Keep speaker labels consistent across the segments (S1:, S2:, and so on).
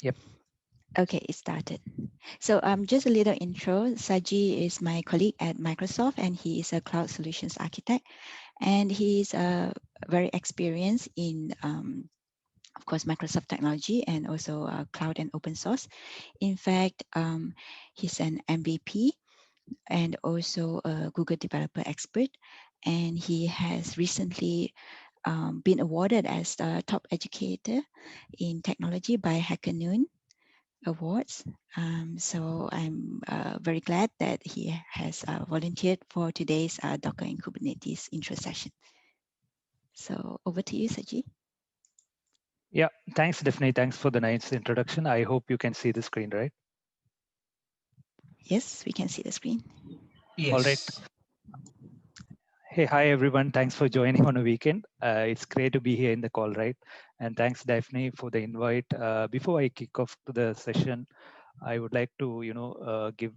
S1: Yep.
S2: Okay, it started. So just a little intro. Saji is my colleague at Microsoft, and he is a cloud solutions architect. And he's very experienced in, of course, Microsoft technology and also cloud and open source. In fact, he's an MVP and also a Google developer expert. And he has recently been awarded as the top educator in technology by HackerNoon Awards. So I'm very glad that he has volunteered for today's Docker and Kubernetes intro session. So over to you, Saji.
S1: Yeah. Thanks, Daphne. Thanks for the nice introduction. I hope you can see the screen, right?
S2: Yes, we can see the screen.
S1: All right.
S3: Yes.
S1: Hey, hi everyone. Thanks for joining on a weekend. It's great to be here in the call, right? And thanks, Daphne, for the invite. Before I kick off to the session, I would like to, give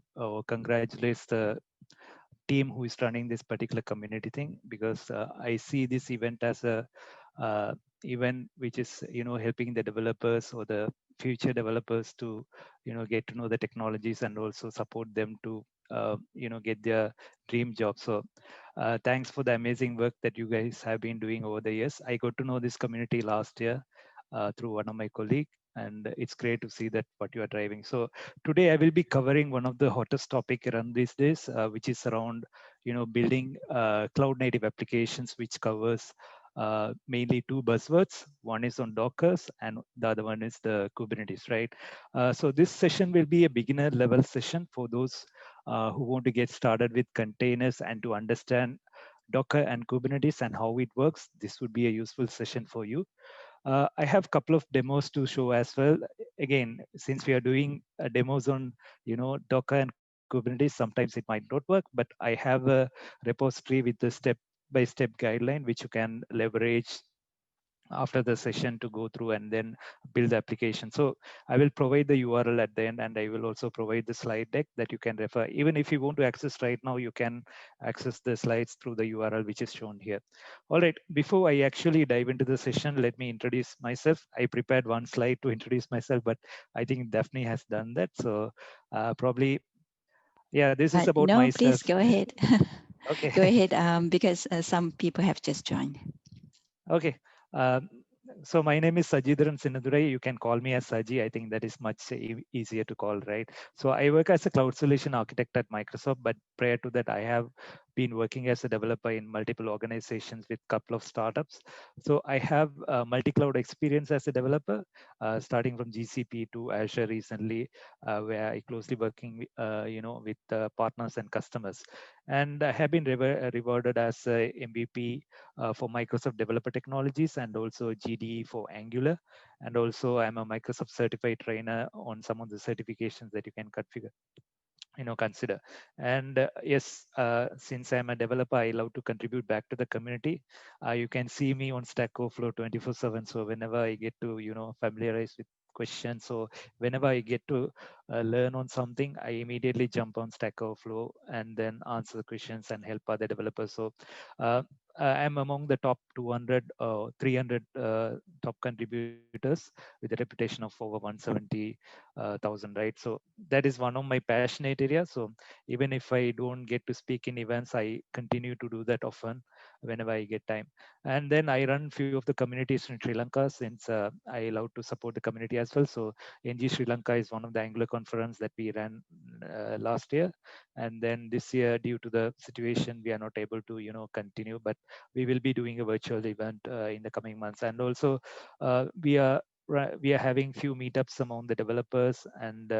S1: congratulate the team who is running this particular community thing, because I see this event as a event which is helping the developers or the future developers to get to know the technologies and also support them to get their dream job. So thanks for the amazing work that you guys have been doing over the years. I got to know this community last year through one of my colleagues, and it's great to see that what you are driving. So today I will be covering one of the hottest topic around these days, which is around building cloud native applications, which covers mainly two buzzwords. One is on Dockers and the other one is the Kubernetes, right? So this session will be a beginner level session for those who want to get started with containers and to understand Docker and Kubernetes and how it works. This would be a useful session for you. I have a couple of demos to show as well. Again, since we are doing demos on Docker and Kubernetes, sometimes it might not work, but I have a repository with the step-by-step guideline which you can leverage after the session to go through and then build the application. So I will provide the URL at the end, and I will also provide the slide deck that you can refer. Even if you want to access right now, you can access the slides through the URL which is shown here. All right, before I actually dive into the session, let me introduce myself. I prepared one slide to introduce myself, but I think Daphne has done that. So probably, yeah, this is about
S2: No,
S1: myself.
S2: please go ahead.
S1: Okay.
S2: Go ahead, because some people have just joined.
S1: Okay. Um, so my name is Sajidharan Sinadurai. You can call me as Saji. I think that is much easier to call, right? So I work as a cloud solution architect at Microsoft, but prior to that, I have been working as a developer in multiple organizations with couple of startups. So I have multi-cloud experience as a developer, starting from GCP to Azure recently, where I closely working, with partners and customers, and I have been rewarded as a MVP for Microsoft Developer Technologies and also GDE for Angular. And also I'm a Microsoft certified trainer on some of the certifications that you can configure, consider. And yes, since I'm a developer, I love to contribute back to the community. You can see me on Stack Overflow 24/7. So whenever I get to familiarize with questions, so whenever I get to learn on something, I immediately jump on Stack Overflow and then answer the questions and help other developers. So uh, I'm among the top 200 300 top contributors with a reputation of over 170,000, right? So that is one of my passionate areas. So even if I don't get to speak in events, I continue to do that often whenever I get time. And then I run few of the communities in Sri Lanka, since I love to support the community as well. So NG Sri Lanka is one of the Angular conference that we ran last year, and then this year, due to the situation, we are not able to continue, but we will be doing a virtual event in the coming months. And also we are having few meetups among the developers, and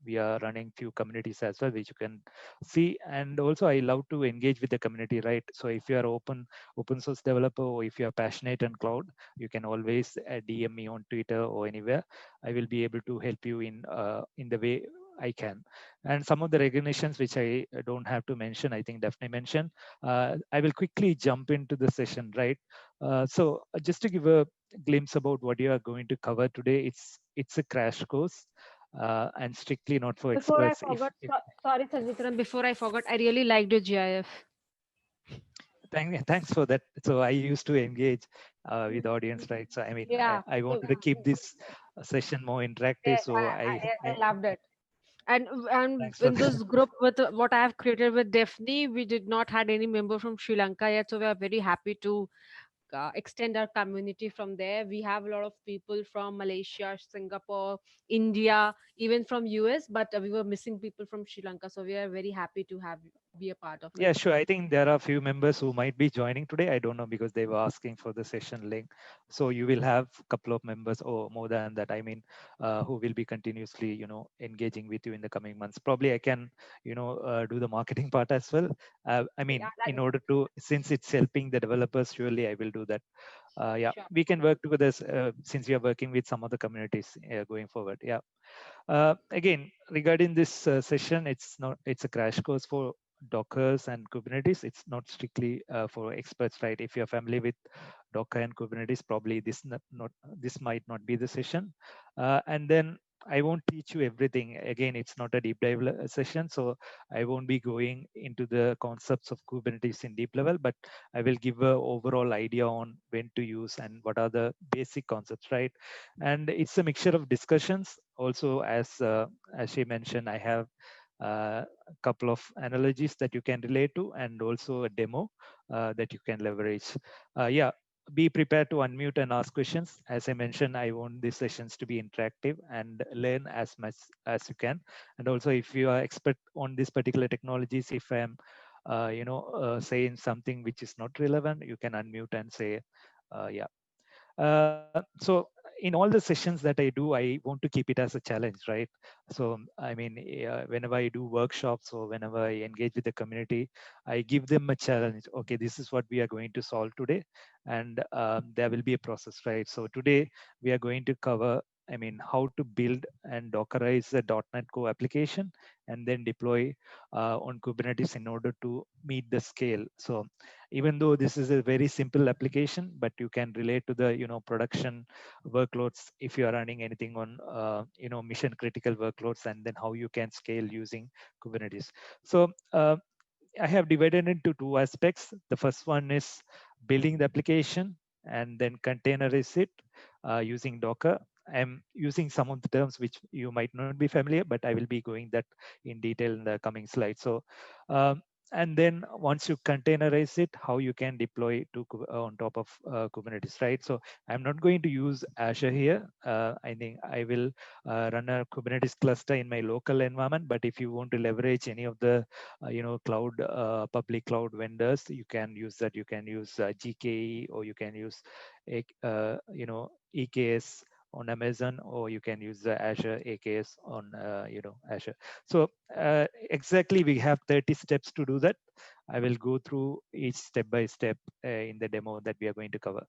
S1: we are running few communities as well, which you can see. And also I love to engage with the community, right? So if you are open source developer, or if you are passionate on cloud, you can always DM me on Twitter or anywhere. I will be able to help you in the way I can. And some of the recognitions which I don't have to mention, I think Daphne mentioned. I will quickly jump into the session, right? Just to give a glimpse about what you are going to cover today, it's a crash course, and strictly not for
S4: Before I
S1: experts.
S4: forgot,
S1: If
S4: sorry, Sanjitram, before I forgot, I really liked your GIF.
S1: thanks for that. So I used to engage with the audience, right? So I mean,
S4: Yeah.
S1: I
S4: So,
S1: wanted to keep this. session more interactive.
S4: Yes,
S1: So
S4: I loved it. And
S1: thanks for
S4: in
S1: that.
S4: this group with what I have created with Daphne, we did not had any member from Sri Lanka yet, so we are very happy to extend our community from there. We have a lot of people from Malaysia, Singapore, India, even from US, but we were missing people from Sri Lanka, so we are very happy to have be a part of it.
S1: Yeah, sure. I think there are a few members who might be joining today. I don't know because they were asking for the session link. So you will have a couple of members or more than that. I mean, who will be continuously, engaging with you in the coming months. Probably I can, do the marketing part as well. I
S4: Yeah,
S1: mean,
S4: that
S1: in
S4: would
S1: order to, since it's helping the developers, surely I will do that. Yeah,
S4: sure.
S1: we can work together since we are working with some other communities going forward. Yeah. Again, regarding this session, it's a crash course for Dockers and Kubernetes. It's not strictly for experts, right? If you're familiar with Docker and Kubernetes, probably this might not be the session. And then I won't teach you everything. Again, it's not a deep dive session, so I won't be going into the concepts of Kubernetes in deep level, but I will give a overall idea on when to use and what are the basic concepts, right? And it's a mixture of discussions. Also, as she mentioned, I have a couple of analogies that you can relate to, and also a demo that you can leverage. Yeah, be prepared to unmute and ask questions. As I mentioned, I want these sessions to be interactive and learn as much as you can. And also, if you are expert on this particular technologies, if I'm saying something which is not relevant, you can unmute and say, yeah. So in all the sessions that I do, I want to keep it as a challenge, right? So I mean, whenever I do workshops or whenever I engage with the community, I give them a challenge. Okay, this is what we are going to solve today, and there will be a process, right? So today we are going to cover, I mean, how to build and Dockerize a .NET Core application and then deploy on Kubernetes in order to meet the scale. So even though this is a very simple application, but you can relate to the production workloads if you are running anything on mission critical workloads, and then how you can scale using Kubernetes. So I have divided into two aspects. The first one is building the application and then containerize it using Docker. I'm using some of the terms which you might not be familiar, but I will be going that in detail in the coming slides. So, and then once you containerize it, how you can deploy it to on top of Kubernetes, right? So I'm not going to use Azure here. I think I will run a Kubernetes cluster in my local environment. But if you want to leverage any of the cloud public cloud vendors, you can use that. You can use GKE, or you can use EKS on Amazon, or you can use the Azure AKS on Azure. So exactly, we have 30 steps to do that. I will go through each step by step in the demo that we are going to cover.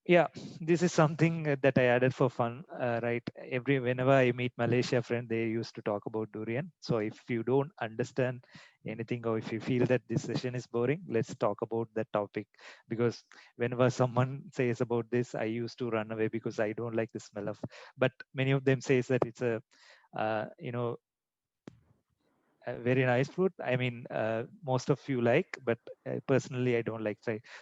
S1: Yeah, this is something that I added for fun, right? Whenever I meet Malaysia friend, they used to talk about durian. So if you don't understand anything, or if you feel that this session is boring, let's talk about that topic. Because whenever someone says about this, I used to run away because I don't like the smell of. But many of them says that it's uh, you know a very nice fruit. I mean, most of you like, but personally, I don't like.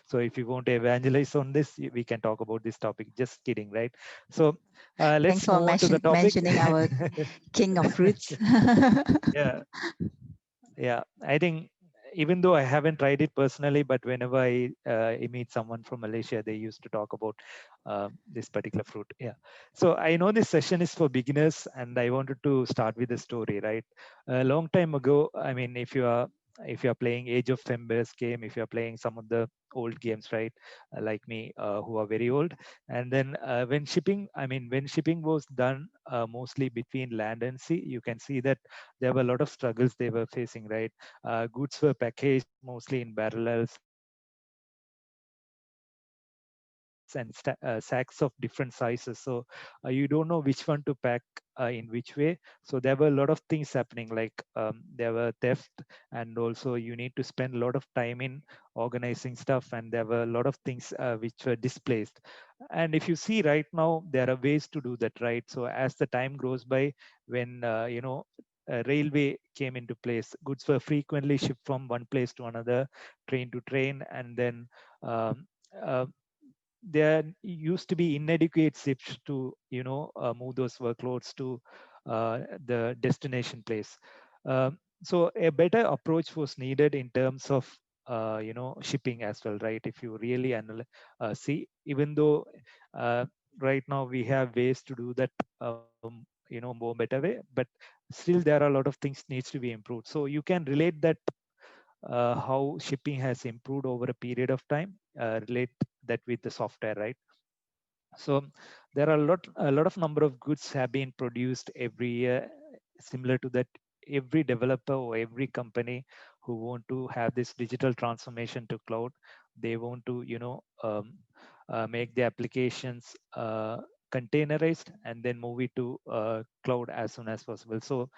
S1: So if you want to evangelize on this, we can talk about this topic. Just kidding, right? So
S2: Thanks
S1: let's
S2: for
S1: move on to the topic.
S2: mentioning our king of fruits.
S1: Yeah, yeah. I think even though I haven't tried it personally, but whenever I meet someone from Malaysia, they used to talk about this particular fruit. Yeah. So I know this session is for beginners, and I wanted to start with a story. Right, a long time ago. I mean, if you are playing Age of Empires game, if you are playing some of the old games, right, like me, who are very old, and then when shipping was done mostly between land and sea, you can see that there were a lot of struggles they were facing, right? Goods were packaged mostly in barrels and sacks of different sizes. So you don't know which one to pack in which way. So there were a lot of things happening, like there were theft, and also you need to spend a lot of time in organizing stuff, and there were a lot of things which were displaced. And if you see right now, there are ways to do that, right? So as the time goes by, when railway came into place, goods were frequently shipped from one place to another, train to train, and then um, uh, there used to be inadequate shifts to move those workloads to the destination place. So a better approach was needed in terms of shipping as well, right? If you really see, even though uh, right now we have ways to do that more better way, but still there are a lot of things needs to be improved. So you can relate that how shipping has improved over a period of time, relate that with the software, right? So there are a lot of number of goods have been produced every year, similar to that. Every developer or every company who want to have this digital transformation to cloud, they want to make the applications containerized and then move it to cloud as soon as possible. So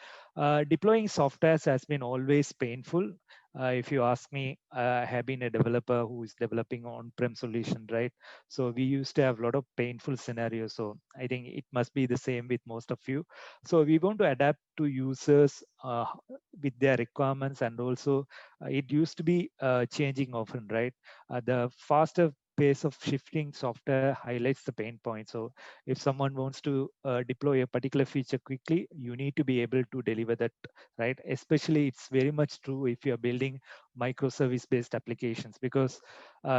S1: deploying softwares has been always painful. If you ask me, I have been a developer who is developing on-prem solution, right? So we used to have a lot of painful scenarios. So I think it must be the same with most of you. So we want to adapt to users with their requirements, and also it used to be changing often, right? The faster pace of shifting software highlights the pain point. So if someone wants to deploy a particular feature quickly, you need to be able to deliver that, right? Especially it's very much true if you're building microservice based applications, because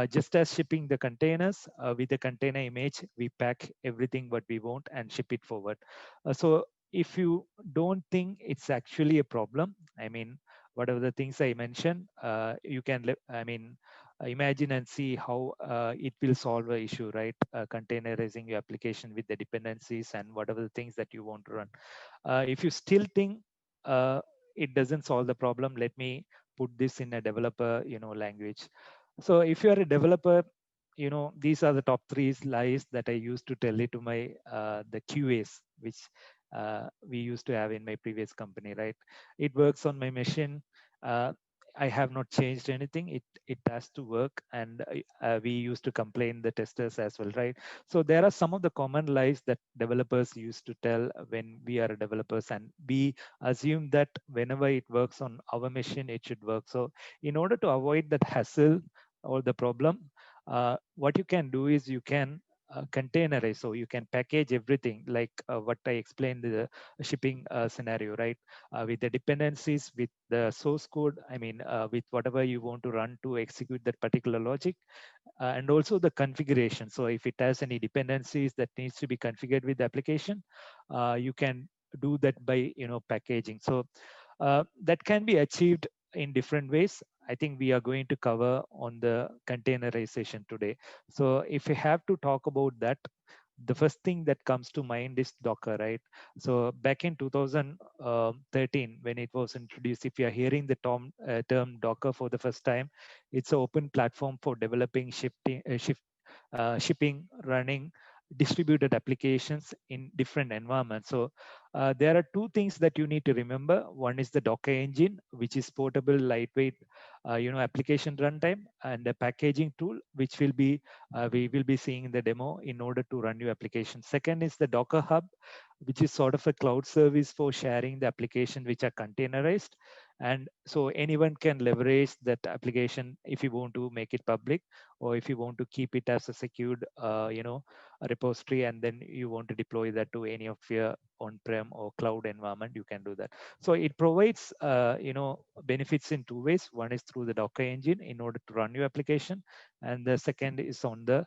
S1: just as shipping the containers, with the container image, we pack everything what we want and ship it forward. So if you don't think it's actually a problem, I mean, whatever the things I mentioned, you can, imagine and see how it will solve a issue, right? Containerizing your application with the dependencies and whatever the things that you want to run. If you still think uh, it doesn't solve the problem, let me put this in a developer language. So if you are a developer, these are the top three lies that I used to tell it to my the QAs, which we used to have in my previous company, right? It works on my machine. uh, I have not changed anything. It has to work, and we used to complain the testers as well, right? So there are some of the common lies that developers used to tell when we are developers, and we assume that whenever it works on our machine, it should work. So in order to avoid that hassle or the problem, what you can do is you can containerize. So you can package everything like what I explained, the shipping scenario, right? With the dependencies, with the source code, with whatever you want to run to execute that particular logic, and also the configuration. So if it has any dependencies that needs to be configured with the application, you can do that by packaging. So that can be achieved in different ways. I think we are going to cover on the containerization today. So if you have to talk about that, the first thing that comes to mind is Docker, right? So back in 2013, when it was introduced, if you are hearing the term Docker for the first time, it's an open platform for developing, shipping, running distributed applications in different environments. So there are two things that you need to remember. One is the Docker engine, which is portable, lightweight, application runtime, and a packaging tool, which will be we will be seeing in the demo in order to run your application. Second is the Docker Hub, which is sort of a cloud service for sharing the application which are containerized. And so anyone can leverage that application if you want to make it public, or if you want to keep it as a secured, a repository, and then you want to deploy that to any of your on-prem or cloud environment, you can do that. So it provides, benefits in two ways. One is through the Docker engine in order to run your application, and the second is on the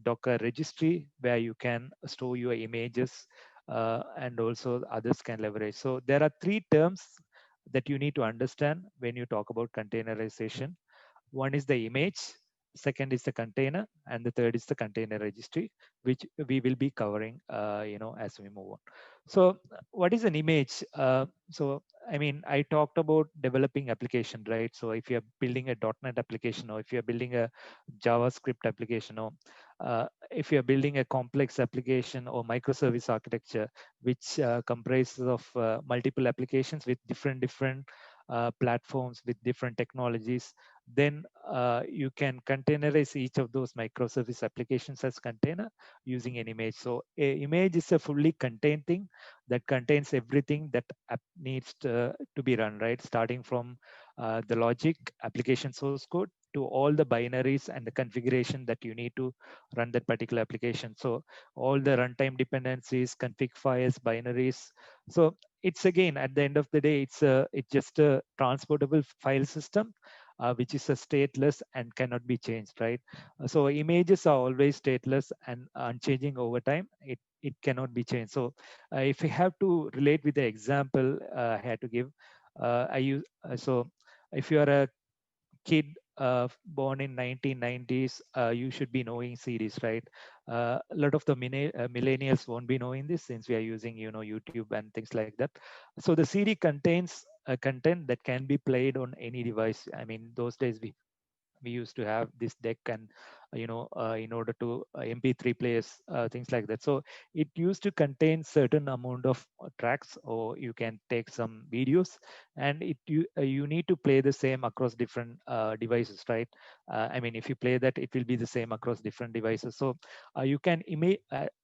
S1: Docker registry, where you can store your images, and also others can leverage. So there are three terms that you need to understand when you talk about containerization. One is the image, second is the container, and the third is the container registry, which we will be covering, as we move on. So what is an image? So I talked about developing application, right? So if you're building a .NET application, or if you're building a JavaScript application, or if you're building a complex application or microservice architecture, which comprises of multiple applications with different platforms with different technologies, then you can containerize each of those microservice applications as container using an image. So a image is a fully contained thing that contains everything that app needs to be run, right? Starting from the logic, application source code, to all the binaries and the configuration that you need to run that particular application. So all the runtime dependencies, config files, binaries. So it's again, at the end of the day, it's just a transportable file system, which is a stateless and cannot be changed, right? So images are always stateless and unchanging over time. It cannot be changed. So if I have to relate with the example I had to give, I use so if you are a kid born in 1990s, you should be knowing CDs, right? A lot of the millennials won't be knowing this since we are using, YouTube and things like that. So the CD contains a content that can be played on any device. I mean, those days we used to have this deck, and in order to mp3 players, things like that. So it used to contain certain amount of tracks, or you can take some videos, and you need to play the same across different devices, right? I mean, if you play that, it will be the same across different devices. So you can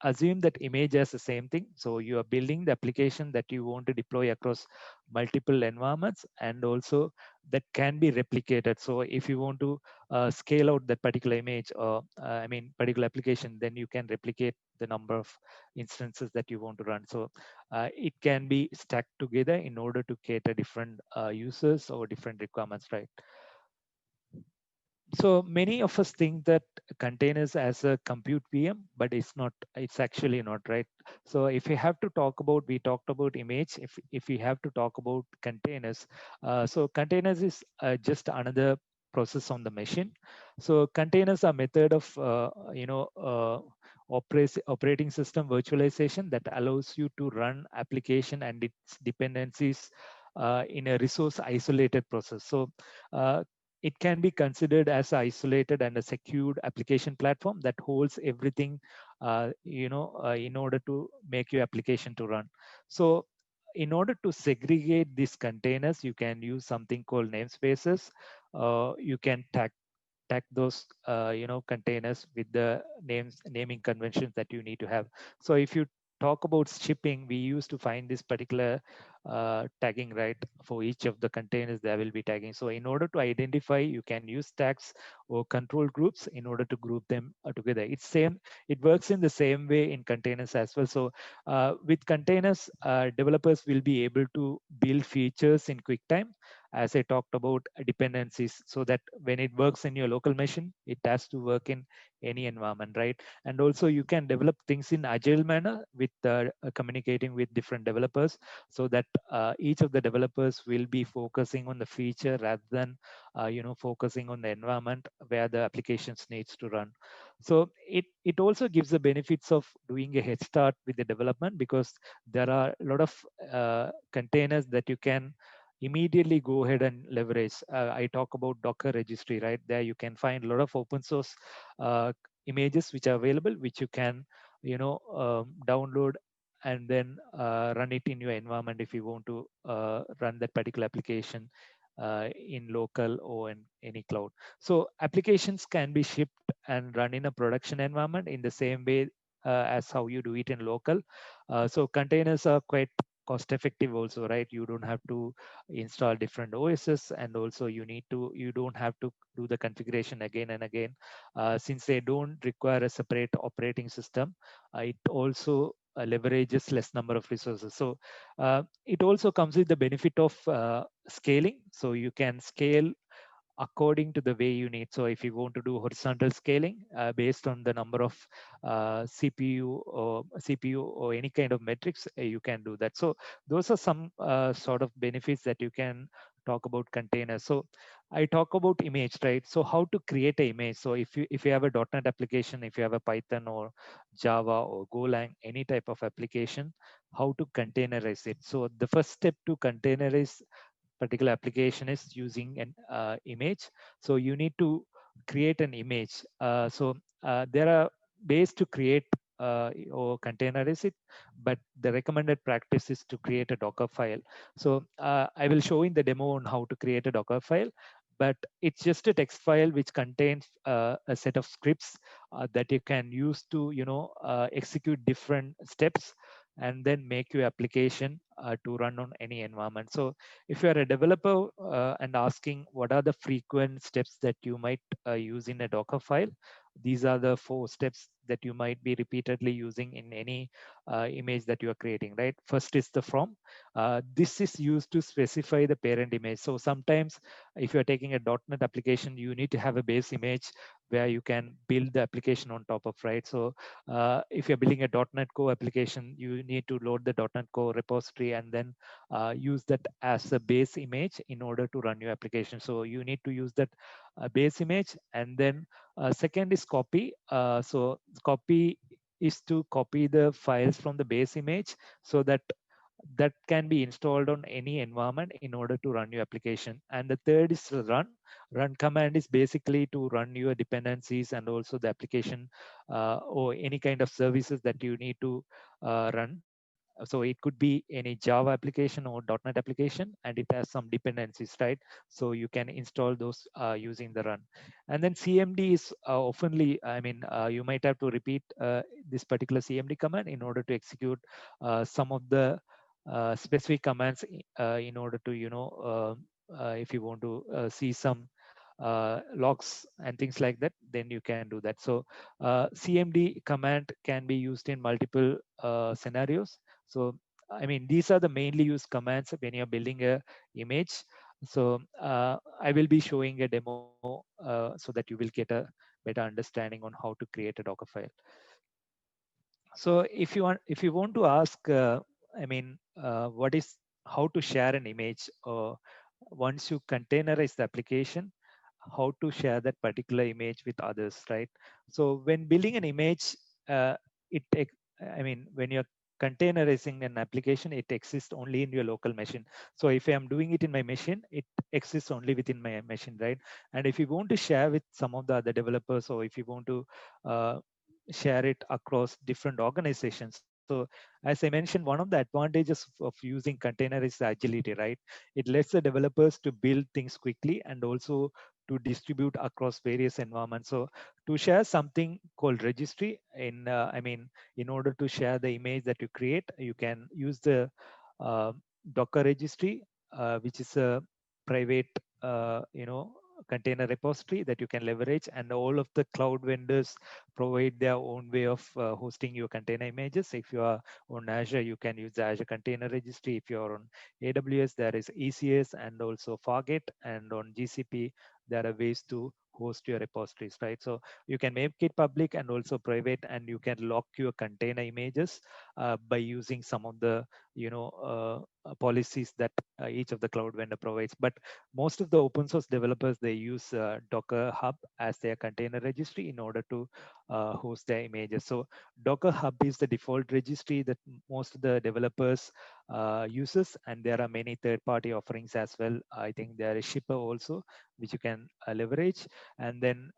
S1: assume that image as the same thing. So you are building the application that you want to deploy across multiple environments, and also that can be replicated. So if you want to scale out that particular image, or I mean particular application, then you can replicate the number of instances that you want to run. So it can be stacked together in order to cater different users or different requirements, right? So many of us think that containers as a compute VM, but it's actually not, right? So if we have to talk about, we talked about image, if we have to talk about containers, so containers is just another process on the machine. So containers are method of, operating system virtualization that allows you to run application and its dependencies in a resource isolated process. So it can be considered as isolated and a secured application platform that holds everything, in order to make your application to run. So in order to segregate these containers, you can use something called namespaces. You can tag those containers with the naming conventions that you need to have. So if you talk about shipping, we used to find this particular tagging, right? For each of the containers there will be tagging. So in order to identify, you can use tags or control groups in order to group them together. It works in the same way in containers as well. So with containers, developers will be able to build features in QuickTime, as I talked about dependencies, so that when it works in your local machine, it has to work in any environment, right? And also you can develop things in agile manner with communicating with different developers, so that each of the developers will be focusing on the feature rather than focusing on the environment where the applications needs to run. So it also gives the benefits of doing a head start with the development, because there are a lot of containers that you can immediately go ahead and leverage. I talk about Docker registry, right? There you can find a lot of open source images which are available, which you can, download and then run it in your environment if you want to run that particular application in local or in any cloud. So applications can be shipped and run in a production environment in the same way as how you do it in local. So containers are quite cost effective also, right? You don't have to install different OSs, and also you don't have to do the configuration again and again, since they don't require a separate operating system. It also leverages less number of resources. So it also comes with the benefit of scaling. So you can scale according to the way you need. So if you want to do horizontal scaling based on the number of CPU or any kind of metrics, you can do that. So those are some sort of benefits that you can talk about containers. So I talk about image, right? So how to create an image. So if you have a .NET application, if you have a Python or Java or Golang, any type of application, how to containerize it. So the first step to containerize particular application is using an image. So you need to create an image. So there are ways to create or containerize it, but the recommended practice is to create a Docker file. So I will show in the demo on how to create a Docker file, but it's just a text file which contains a set of scripts that you can use to execute different steps and then make your application to run on any environment. So if you are a developer and asking what are the frequent steps that you might use in a Docker file, these are the 4 steps that you might be repeatedly using in any image that you are creating, right? First is the from. This is used to specify the parent image. So sometimes if you're taking a .NET application, you need to have a base image where you can build the application on top of, right? So if you're building a .NET Core application, you need to load the .NET Core repository and then use that as a base image in order to run your application. So you need to use that base image. And then second is copy. So copy is to copy the files from the base image so that that can be installed on any environment in order to run your application. And the third is run. Run command is basically to run your dependencies and also the application or any kind of services that you need to run. So it could be any Java application or .NET application, and it has some dependencies, right? So you can install those using the run. And then CMD is oftenly, you might have to repeat this particular CMD command in order to execute some of the specific commands in order to, if you want to see some logs and things like that, then you can do that. So CMD command can be used in multiple scenarios. So these are the mainly used commands when you're building a image. So I will be showing a demo so that you will get a better understanding on how to create a Docker file. So if you want to ask, what is how to share an image, or once you containerize the application, how to share that particular image with others, right? So when building an image, it take, when you're containerizing an application, it exists only in your local machine. So if I'm doing it in my machine, it exists only within my machine, right? And if you want to share with some of the other developers, or if you want to share it across different organizations. So as I mentioned, one of the advantages of using container is the agility, right? It lets the developers to build things quickly and also to distribute across various environments. So to share something called registry in order to share the image that you create, you can use the uh, Docker registry, which is a private container repository that you can leverage, and all of the cloud vendors provide their own way of hosting your container images. If you are on Azure, you can use the Azure Container Registry. If you are on AWS, there is ECS and also Fargate, and on GCP, there are ways to host your repositories, right? So you can make it public and also private, and you can lock your container images by using some of the policies that each of the cloud vendor provides. But most of the open source developers, they use Docker Hub as their container registry in order to host their images. So Docker Hub is the default registry that most of the developers uses, and there are many third-party offerings as well. I think there is Shipper also, which you can leverage. And then,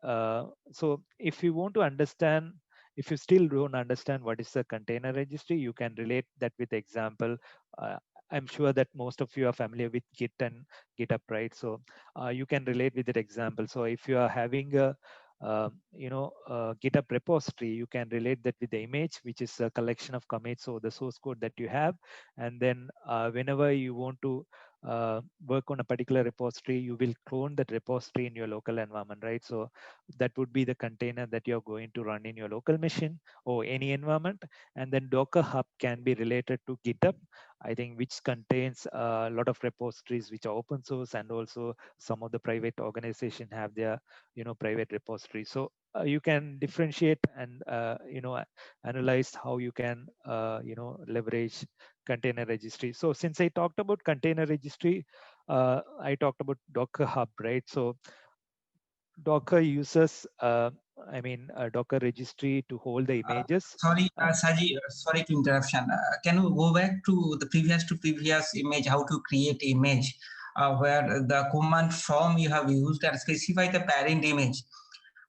S1: so if you want to understand, if you still don't understand what is a container registry, you can relate that with example. I'm sure that most of you are familiar with Git and GitHub, right? So you can relate with that example. So if you are having a GitHub repository, you can relate that with the image, which is a collection of commits or the source code that you have. And then whenever you want to work on a particular repository, you will clone that repository in your local environment, right? So that would be the container that you're going to run in your local machine or any environment. And then Docker Hub can be related to GitHub, I think, which contains a lot of repositories which are open source, and also some of the private organizations have their private repository. So you can differentiate and analyze how you can leverage container registry. So since I talked about container registry, I talked about Docker Hub, right? So Docker uses a Docker registry to hold the images.
S3: Sorry, Saji, sorry to interruption. Can you go back to the previous image, how to create image, where the command from you have used and specify the parent image.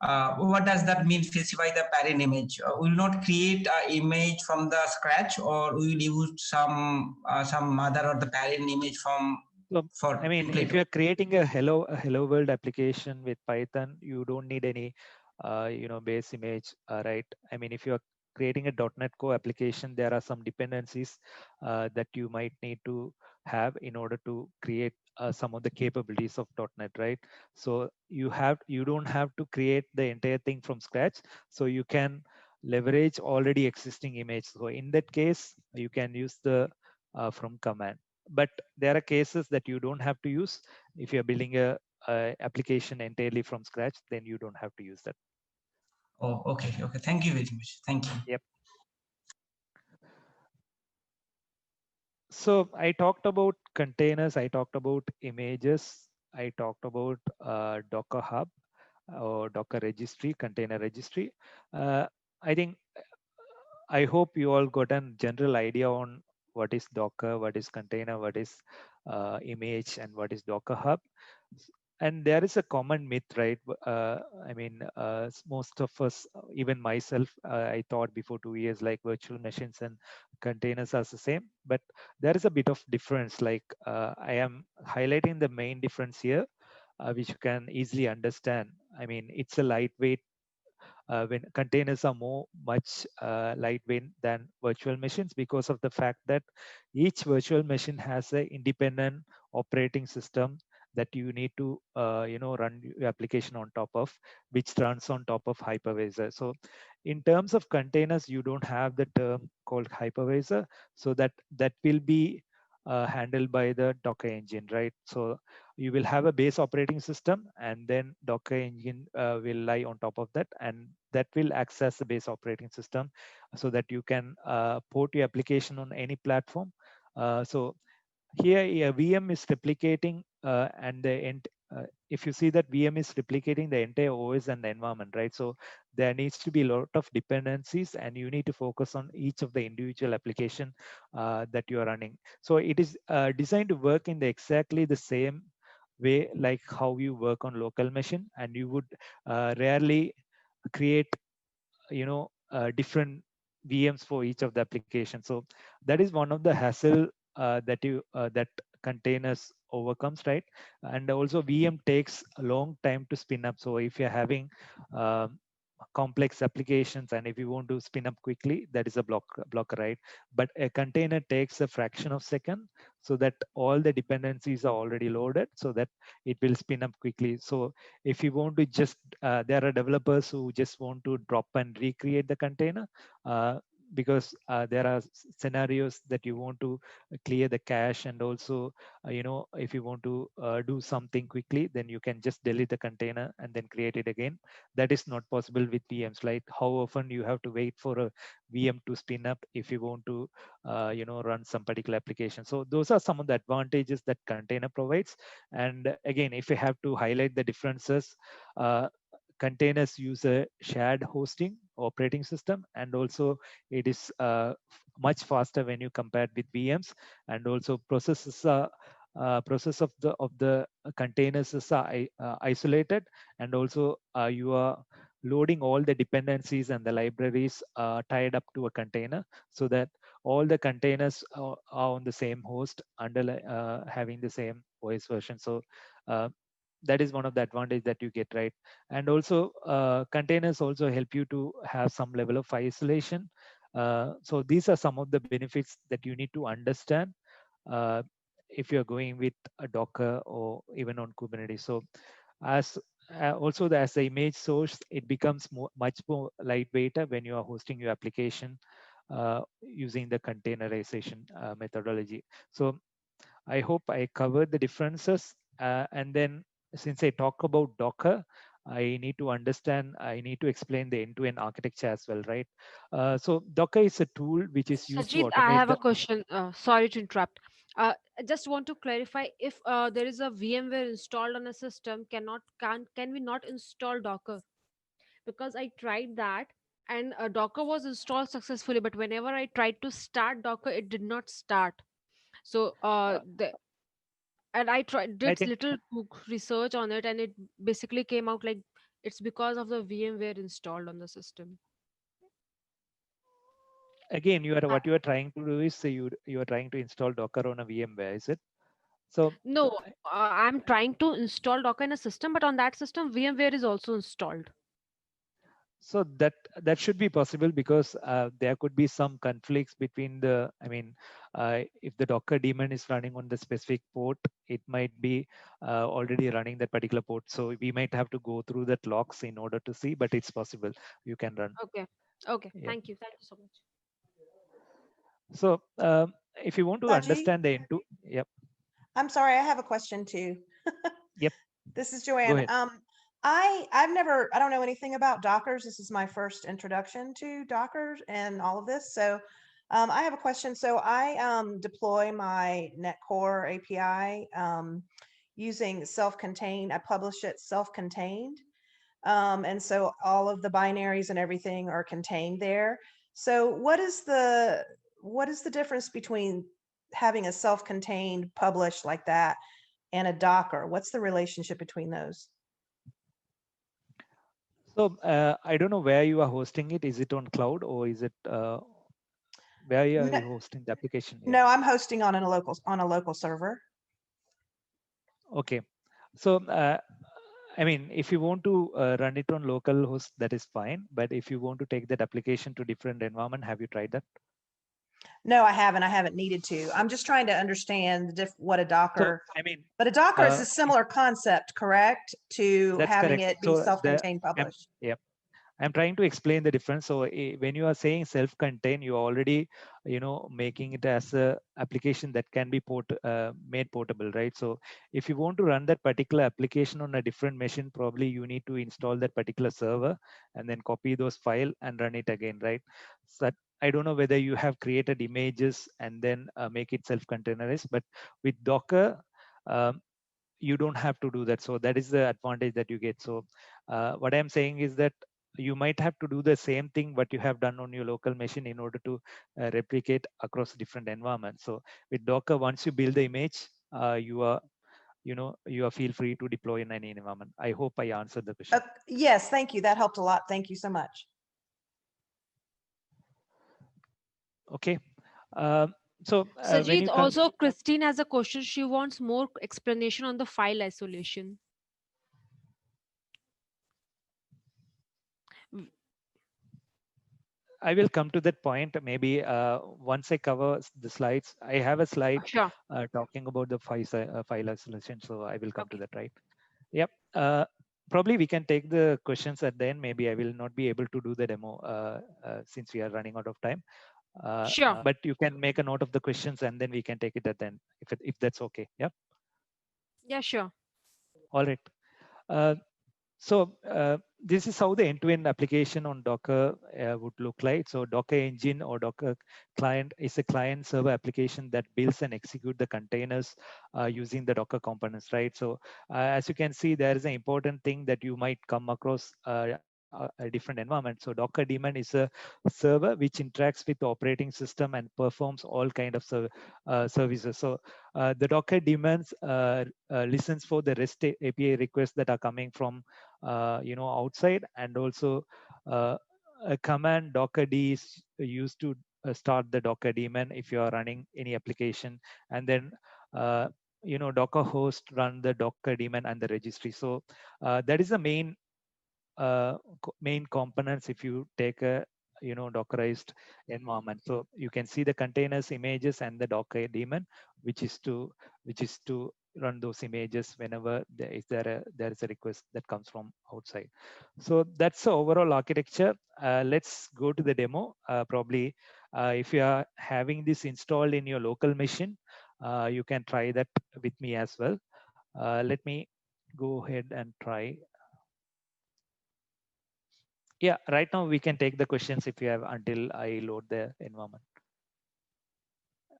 S3: What does that mean, specify the parent image? We will not create an image from the scratch, or we will use some mother or the parent image from
S1: So, if you're creating a hello world application with Python, you don't need any, base image, right? If you're creating a .NET Core application, there are some dependencies that you might need to have in order to create some of the capabilities of .NET, right? So you don't have to create the entire thing from scratch. So you can leverage already existing image. So in that case, you can use the from command. But there are cases that you don't have to use. If you're building a application entirely from scratch, then you don't have to use that.
S3: Oh, okay. Okay. Thank you very much. Thank you.
S1: Yep. So I talked about containers, I talked about images, I talked about Docker Hub or Docker registry, container registry. I think I hope you all got a general idea on what is Docker, what is container, what is image, and what is Docker Hub. And there is a common myth, right? I mean, most of us, even myself, I thought before 2 years like virtual machines and containers are the same, but there is a bit of difference. Like I am highlighting the main difference here, which you can easily understand. I mean, it's a lightweight when containers are much lightweight than virtual machines because of the fact that each virtual machine has an independent operating system that you need to run your application on top of, which runs on top of hypervisor. So in terms of containers, you don't have the term called hypervisor, so that will be handled by the Docker engine, right? So you will have a base operating system, and then Docker engine will lie on top of that, and that will access the base operating system so that you can port your application on any platform. So here a VM is replicating and the if you see that VM is replicating the entire OS and the environment, right? So there needs to be a lot of dependencies, and you need to focus on each of the individual application that you are running. So it is designed to work in the exactly the same way like how you work on local machine, and you would rarely create different VMs for each of the applications. So that is one of the hassle that containers overcomes, right? And also VM takes a long time to spin up. So if you're having um, complex applications and if you want to spin up quickly, that is a blocker, right? But a container takes a fraction of second, so that all the dependencies are already loaded, so that it will spin up quickly. So if you want to just there are developers who just want to drop and recreate the container, because there are scenarios that you want to clear the cache, and also if you want to do something quickly, then you can just delete the container and then create it again. That is not possible with VMs. Like how often you have to wait for a VM to spin up if you want to run some particular application. So those are some of the advantages that container provides. And again, if you have to highlight the differences, containers use a shared hosting operating system, and also it is much faster when you compare with VMs, and also process of the containers is isolated, and also you are loading all the dependencies and the libraries tied up to a container, so that all the containers are on the same host under having the same OS version. So uh, that is one of the advantage that you get, right? And also containers also help you to have some level of isolation. So these are some of the benefits that you need to understand uh, if you're going with a Docker or even on Kubernetes. So as also as the image source, it becomes much more lightweight when you are hosting your application using the containerization methodology. So I hope I covered the differences. And then since I talk about Docker, I need to understand, I need to explain the end-to-end architecture as well, right? So Docker is a tool which is used to
S4: Sajid, I
S1: automate
S4: have a
S1: the,
S4: question. Sorry to interrupt. I just want to clarify if there is a VMware installed on a system, can we not install Docker? Because I tried that and Docker was installed successfully, but whenever I tried to start Docker, it did not start. So
S1: uh,
S4: and I tried
S1: I
S4: did
S1: think,
S4: little research on it, and it basically came out like it's because of the VMware installed on the system.
S1: again, what you are trying to do is you are trying to install Docker on a VMware, is it? So
S4: No, I'm trying to install Docker in a system, but on that system, VMware is also installed.
S1: So that should be possible, because there could be some conflicts between the, if the Docker daemon is running on the specific port, it might be already running that particular port. So we might have to go through that logs in order to see, but it's possible you can run.
S4: Okay. Okay.
S1: Yeah.
S4: Thank you so much.
S1: So if you want to
S5: Saji?
S1: understand the into, yep.
S5: I'm sorry, I have a question too.
S1: Yep.
S5: This is
S1: Go
S5: Joanne.
S1: ahead.
S5: I don't know anything about Dockers. This is my first introduction to Dockers and all of this. So I have a question. So I deploy my NetCore API using self-contained. I publish it self-contained. And so all of the binaries and everything are contained there. So what is the difference between having a self-contained publish like that and a Docker? What's the relationship between those?
S1: So I don't know where you are hosting it. Is it on cloud, or is it where are you hosting the application?
S5: No, I'm hosting on a local server.
S1: Okay. So if you want to run it on local host, that is fine. But if you want to take that application to different environment, have you tried that?
S5: No, I haven't. I haven't needed to. I'm just trying to understand what a Docker.
S1: So,
S5: but a Docker is a similar concept, correct? To having
S1: correct.
S5: it be
S1: So
S5: self-contained published.
S1: Yep. I'm trying to explain the difference. So when you are saying self-contained, you are already, making it as a application that can be made portable, right? So if you want to run that particular application on a different machine, probably you need to install that particular server and then copy those files and run it again, right? So I don't know whether you have created images and then make it self-containerized, but with Docker, you don't have to do that. So that is the advantage that you get. So what I'm saying is that you might have to do the same thing what you have done on your local machine in order to replicate across different environments. So with Docker, once you build the image, you are feel free to deploy in any environment. I hope I answered the question.
S5: Yes, thank you. That helped a lot. Thank you so much.
S1: Okay. So
S4: Sajid, also Christine has a question. She wants more explanation on the file isolation.
S1: I will come to that point maybe once I cover the slides. I have a slide talking about the file isolation, so I will come to that, right? Yep. Probably we can take the questions at the end. Maybe I will not be able to do the demo since we are running out of time.
S4: Sure.
S1: But you can make a note of the questions and then we can take it at the end, if that's okay. Yeah.
S4: Yeah, sure.
S1: All right. So this is how the end-to-end application on Docker would look like. So Docker Engine or Docker Client is a client-server application that builds and executes the containers using the Docker components, right? So as you can see, there is an important thing that you might come across a different environment. So Docker daemon is a server which interacts with the operating system and performs all kind of services. So the Docker daemons listens for the REST API requests that are coming from outside, and also a command docker d is used to start the Docker daemon if you are running any application, and then Docker host run the Docker daemon and the registry. So that is the main components if you take a Dockerized environment. So you can see the containers, images, and the Docker daemon, which is to run those images whenever there is a request that comes from outside. So that's the overall architecture. Let's go to the demo. Probably if you are having this installed in your local machine, you can try that with me as well. Let me go ahead and try. Yeah, right now we can take the questions if you have until I load the environment.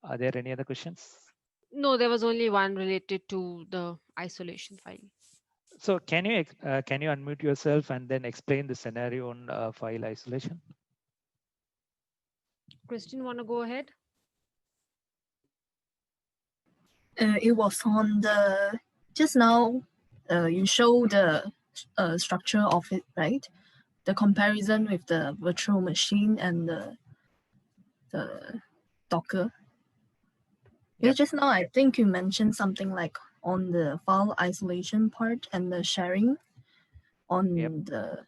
S1: Are there any other questions?
S4: No, there was only one related to the isolation file.
S1: So can you unmute yourself and then explain the scenario on file isolation?
S4: Christine, want to go ahead?
S6: It was on the just now. You show the structure of it, right? The comparison with the virtual machine and the Docker. Yeah, just now I think you mentioned something like on the file isolation part and the sharing on the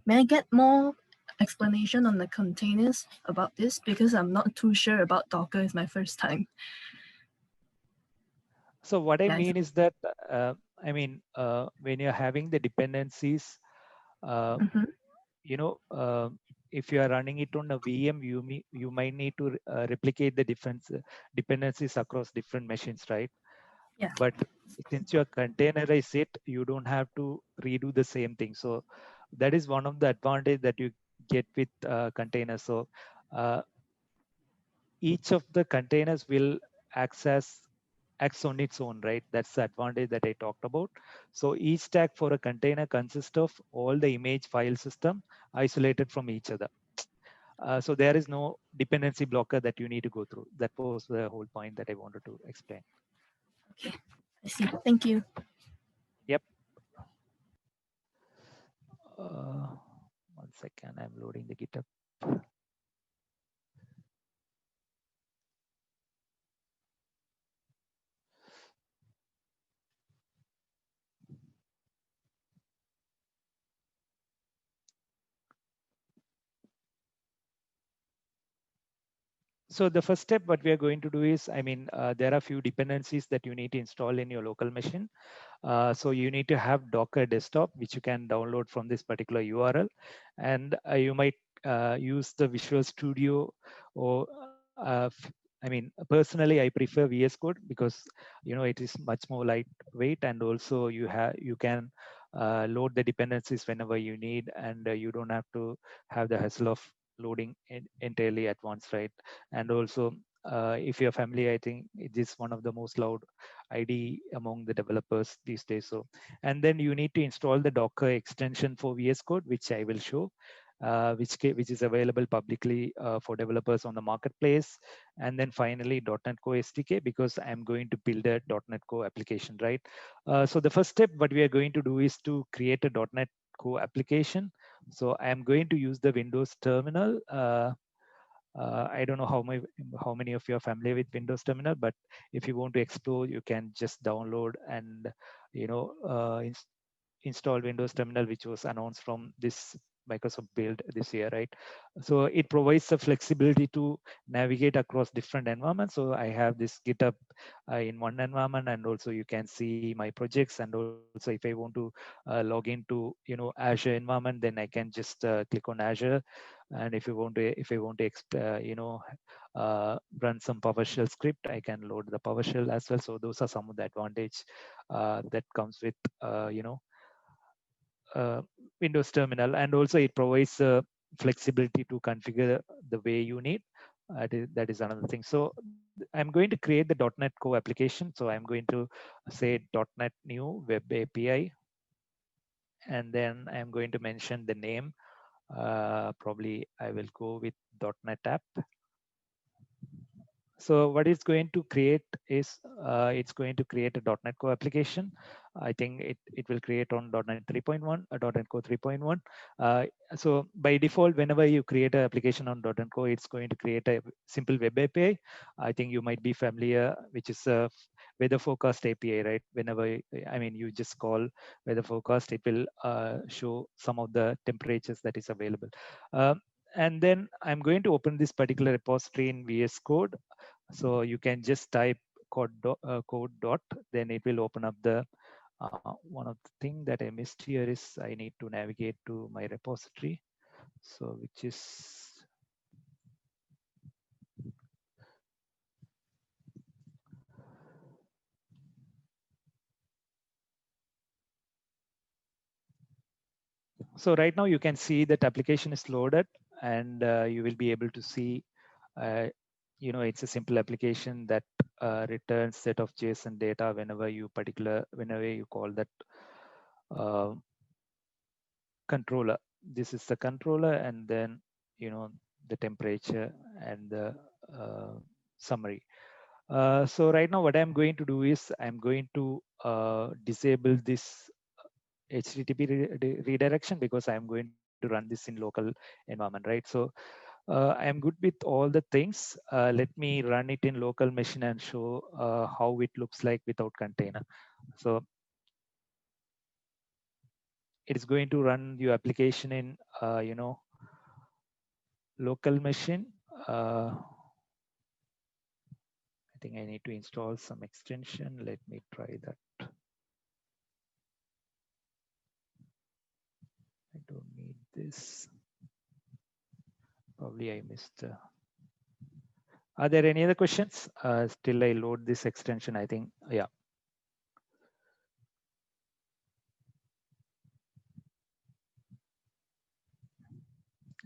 S6: May I get more explanation on the containers about this? Because I'm not too sure about Docker. It's my first time.
S1: So what I
S6: Yes.
S1: mean is that, when you're having the dependencies,
S6: Mhm.
S1: If you are running it on a VM, you might need to replicate the dependencies across different machines, right?
S6: Yeah.
S1: But since you containerize it, you don't have to redo the same thing. So that is one of the advantage that you get with containers. So uh, each of the containers will acts on its own, right? That's the advantage that I talked about. So each tag for a container consists of all the image file system isolated from each other. So there is no dependency blocker that you need to go through. That was the whole point that I wanted to explain.
S6: Okay, I see. Thank you.
S1: Yep. 1 second, I'm loading the GitHub. So the first step, what we are going to do is, there are a few dependencies that you need to install in your local machine. So you need to have Docker desktop, which you can download from this particular URL. And you might use the Visual Studio or personally, I prefer VS Code because it is much more lightweight, and also you can load the dependencies whenever you need, and you don't have to have the hassle of loading entirely at once, right? And also, if you're familiar, I think it is one of the most loud IDE among the developers these days. So, and then you need to install the Docker extension for VS Code, which I will show. Which is available publicly for developers on the marketplace. And then finally .NET Core SDK, because I'm going to build a .NET Core application, right? So the first step, what we are going to do is to create a .NET Core application. So I'm going to use the Windows terminal. I don't know how many of you are familiar with Windows Terminal, but if you want to explore, you can just download and install Windows Terminal, which was announced from this Microsoft build this year, right? So it provides the flexibility to navigate across different environments. So I have this GitHub in one environment, and also you can see my projects. And also, if I want to log into Azure environment, then I can just click on Azure. And if I want to run some PowerShell script, I can load the PowerShell as well. So those are some of the advantage that comes with Windows Terminal. And also it provides flexibility to configure the way you need. That is another thing. So I'm going to create the .NET Core application. So I'm going to say .NET New Web API, and then I'm going to mention the name. Probably I will go with .NET App. So what it's going to create is it's going to create a .NET Core application. I think it will create on .NET 3.1, .NET Core 3.1. So by default, whenever you create an application on .NET Core, it's going to create a simple web API. I think you might be familiar, which is a weather forecast API, right? Whenever you just call weather forecast, it will show some of the temperatures that is available. And then I'm going to open this particular repository in VS Code. So you can just type code dot, then it will open up the one of the thing that I missed here is I need to navigate to my repository. So which is so right now you can see that application is loaded, and you will be able to see it's a simple application that returns set of JSON data whenever you call that controller. This is the controller, and then the temperature and the summary. So right now what I'm going to do is I'm going to disable this HTTP redirection, because I'm going to run this in local environment, right? So I'm good with all the things. Let me run it in local machine and show how it looks like without container. So it is going to run your application in, local machine. I think I need to install some extension. Let me try that. I don't need this. Probably I missed. Are there any other questions? Still I load this extension, I think. Yeah.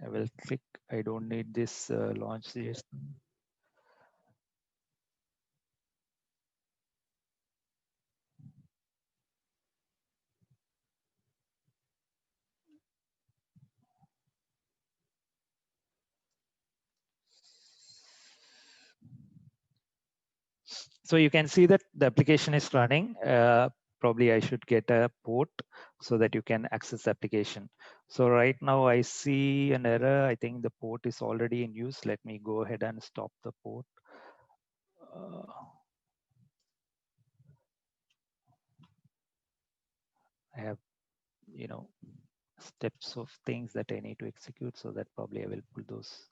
S1: I will click. I don't need this launch.js. So you can see that the application is running. Probably I should get a port so that you can access the application. So right now I see an error. I think the port is already in use. Let me go ahead and stop the port. I have, steps of things that I need to execute, so that probably I will pull those.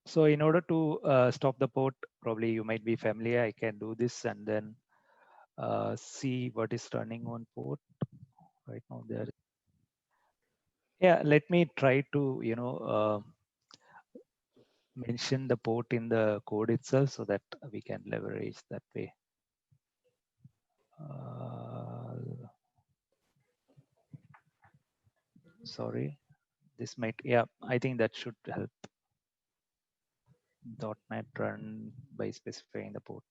S1: So in order to stop the port, probably you might be familiar, I can do this and then see what is running on port right now there. Yeah, let me try to, mention the port in the code itself so that we can leverage that way. Sorry, this might, yeah, I think that should help. .NET run by specifying the port.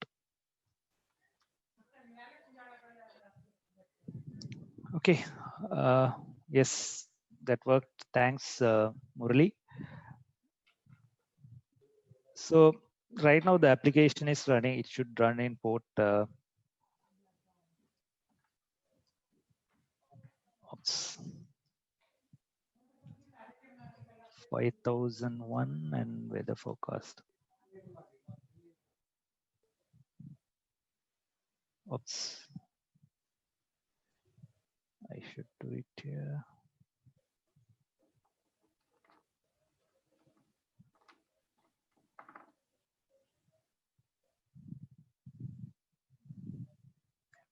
S1: Okay, yes, that worked. Thanks, Murali. So right now the application is running. It should run in port 5001 and weather forecast. Oops. I should do it here.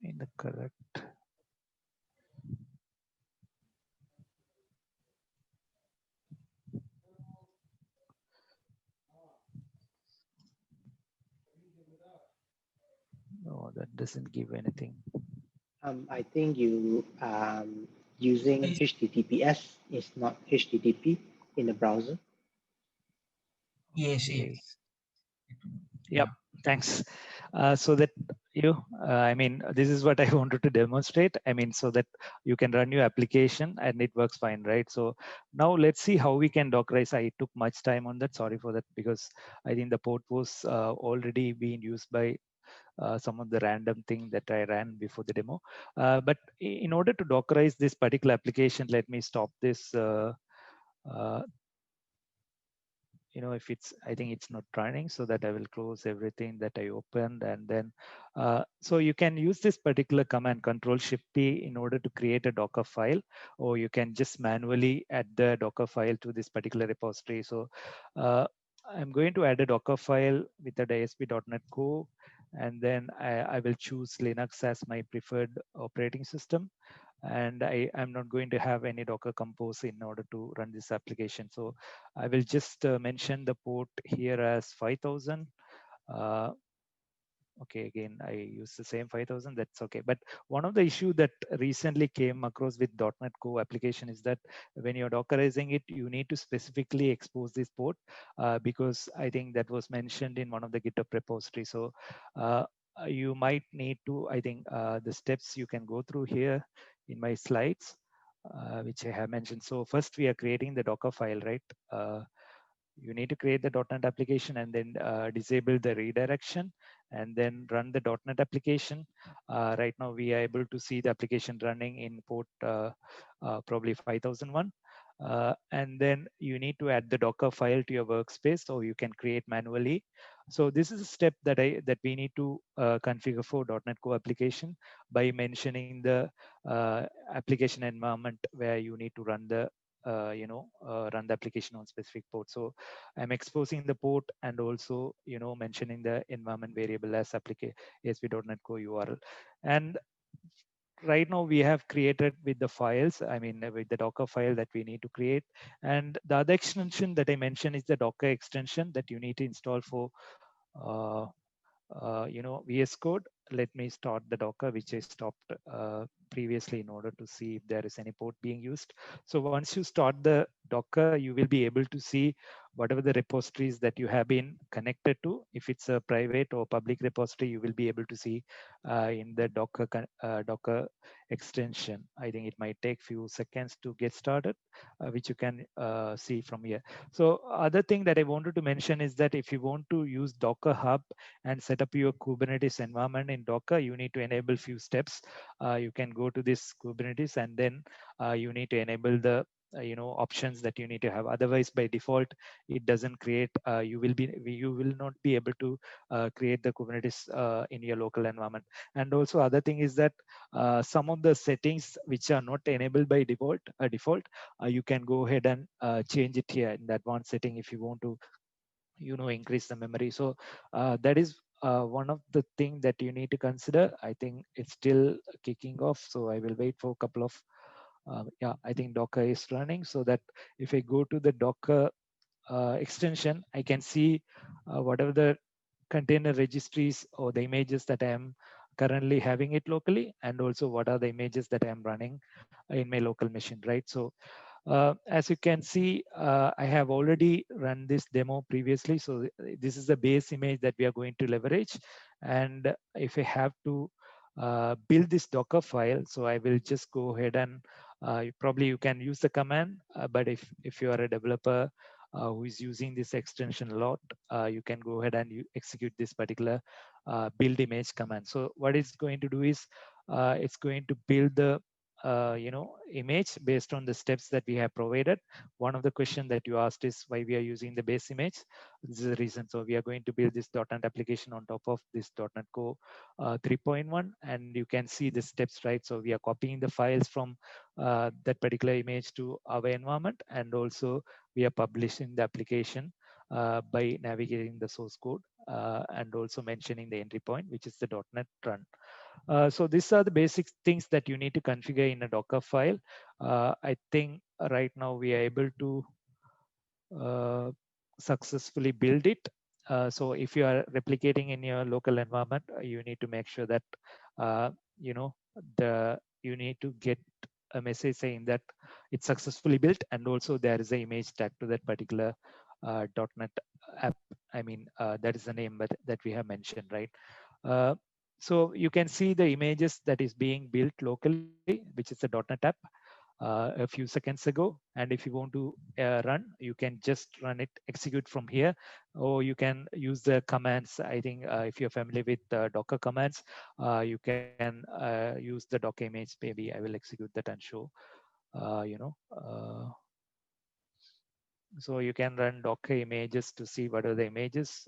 S1: In the correct. No, that doesn't give anything.
S7: I think you using HTTPS is not HTTP in the browser.
S3: Yes,
S1: Okay.
S3: yes.
S1: Yep, thanks. So that I mean, this is what I wanted to demonstrate. I mean, so that you can run your application and it works fine, right? So now let's see how we can Dockerize. I took much time on that. Sorry for that, because I think the port was already being used by some of the random thing that I ran before the demo. But in order to Dockerize this particular application, let me stop this. If I think it's not running, so that I will close everything that I opened. And then, so you can use this particular command Control-Shift-P in order to create a Docker file, or you can just manually add the Docker file to this particular repository. So I'm going to add a Docker file with the ASP.NET Core, and then I will choose Linux as my preferred operating system. And I'm not going to have any Docker Compose in order to run this application. So I will just mention the port here as 5000. Okay, again, I use the same 5000, that's okay. But one of the issue that recently came across with .NET Core application is that when you're Dockerizing it, you need to specifically expose this port because I think that was mentioned in one of the GitHub repositories. So you might need to, I think the steps you can go through here in my slides, which I have mentioned. So first we are creating the Docker file, right? You need to create the .NET application and then disable the redirection and then run the .NET application. Right now we are able to see the application running in port probably 5001. And then you need to add the Docker file to your workspace, or you can create manually. So this is a step that we need to configure for .NET Core application by mentioning the application environment where you need to run the run the application on specific port. So I'm exposing the port and also mentioning the environment variable as ASP.NET Core URL. And right now we have created with the files, I mean with the Docker file that we need to create. And the other extension that I mentioned is the Docker extension that you need to install for uh, VS Code. Let me start the Docker, which I stopped previously in order to see if there is any port being used. So once you start the Docker, you will be able to see whatever the repositories that you have been connected to. If it's a private or public repository, you will be able to see in the Docker extension. I think it might take few seconds to get started, which you can see from here. So other thing that I wanted to mention is that if you want to use Docker Hub and set up your Kubernetes environment in Docker, you need to enable few steps. You can go to this Kubernetes and then you need to enable the options that you need to have. Otherwise, by default, it doesn't create. You will not be able to create the Kubernetes in your local environment. And also, other thing is that some of the settings which are not enabled by default, you can go ahead and change it here in the advanced setting if you want to increase the memory. So that is one of the thing that you need to consider. I think it's still kicking off, so I will wait for a couple of I think Docker is running, so that if I go to the Docker extension, I can see whatever the container registries or the images that I am currently having it locally, and also what are the images that I am running in my local machine, right? So as you can see, I have already run this demo previously. So this is the base image that we are going to leverage. And if I have to build this Docker file, so I will just go ahead and probably you can use the command, but if you are a developer who is using this extension a lot, you can go ahead and you execute this particular build image command. So what it's going to do is it's going to build the image based on the steps that we have provided. One of the questions that you asked is why we are using the base image. This is the reason. So we are going to build this .NET application on top of this .NET Core 3.1, and you can see the steps, right? So we are copying the files from that particular image to our environment, and also we are publishing the application by navigating the source code and also mentioning the entry point, which is the .NET run. So these are the basic things that you need to configure in a Docker file. I think right now we are able to successfully build it. So if you are replicating in your local environment, you need to make sure that you need to get a message saying that it's successfully built, and also there is an image tag to that particular .NET app. I mean, that is the name that we have mentioned, right? So you can see the images that is being built locally, which is the .NET app a few seconds ago. And if you want to run, you can just run it, execute from here, or you can use the commands. I think if you're familiar with Docker commands, you can use the Docker image. Maybe I will execute that and show, so you can run Docker images to see what are the images.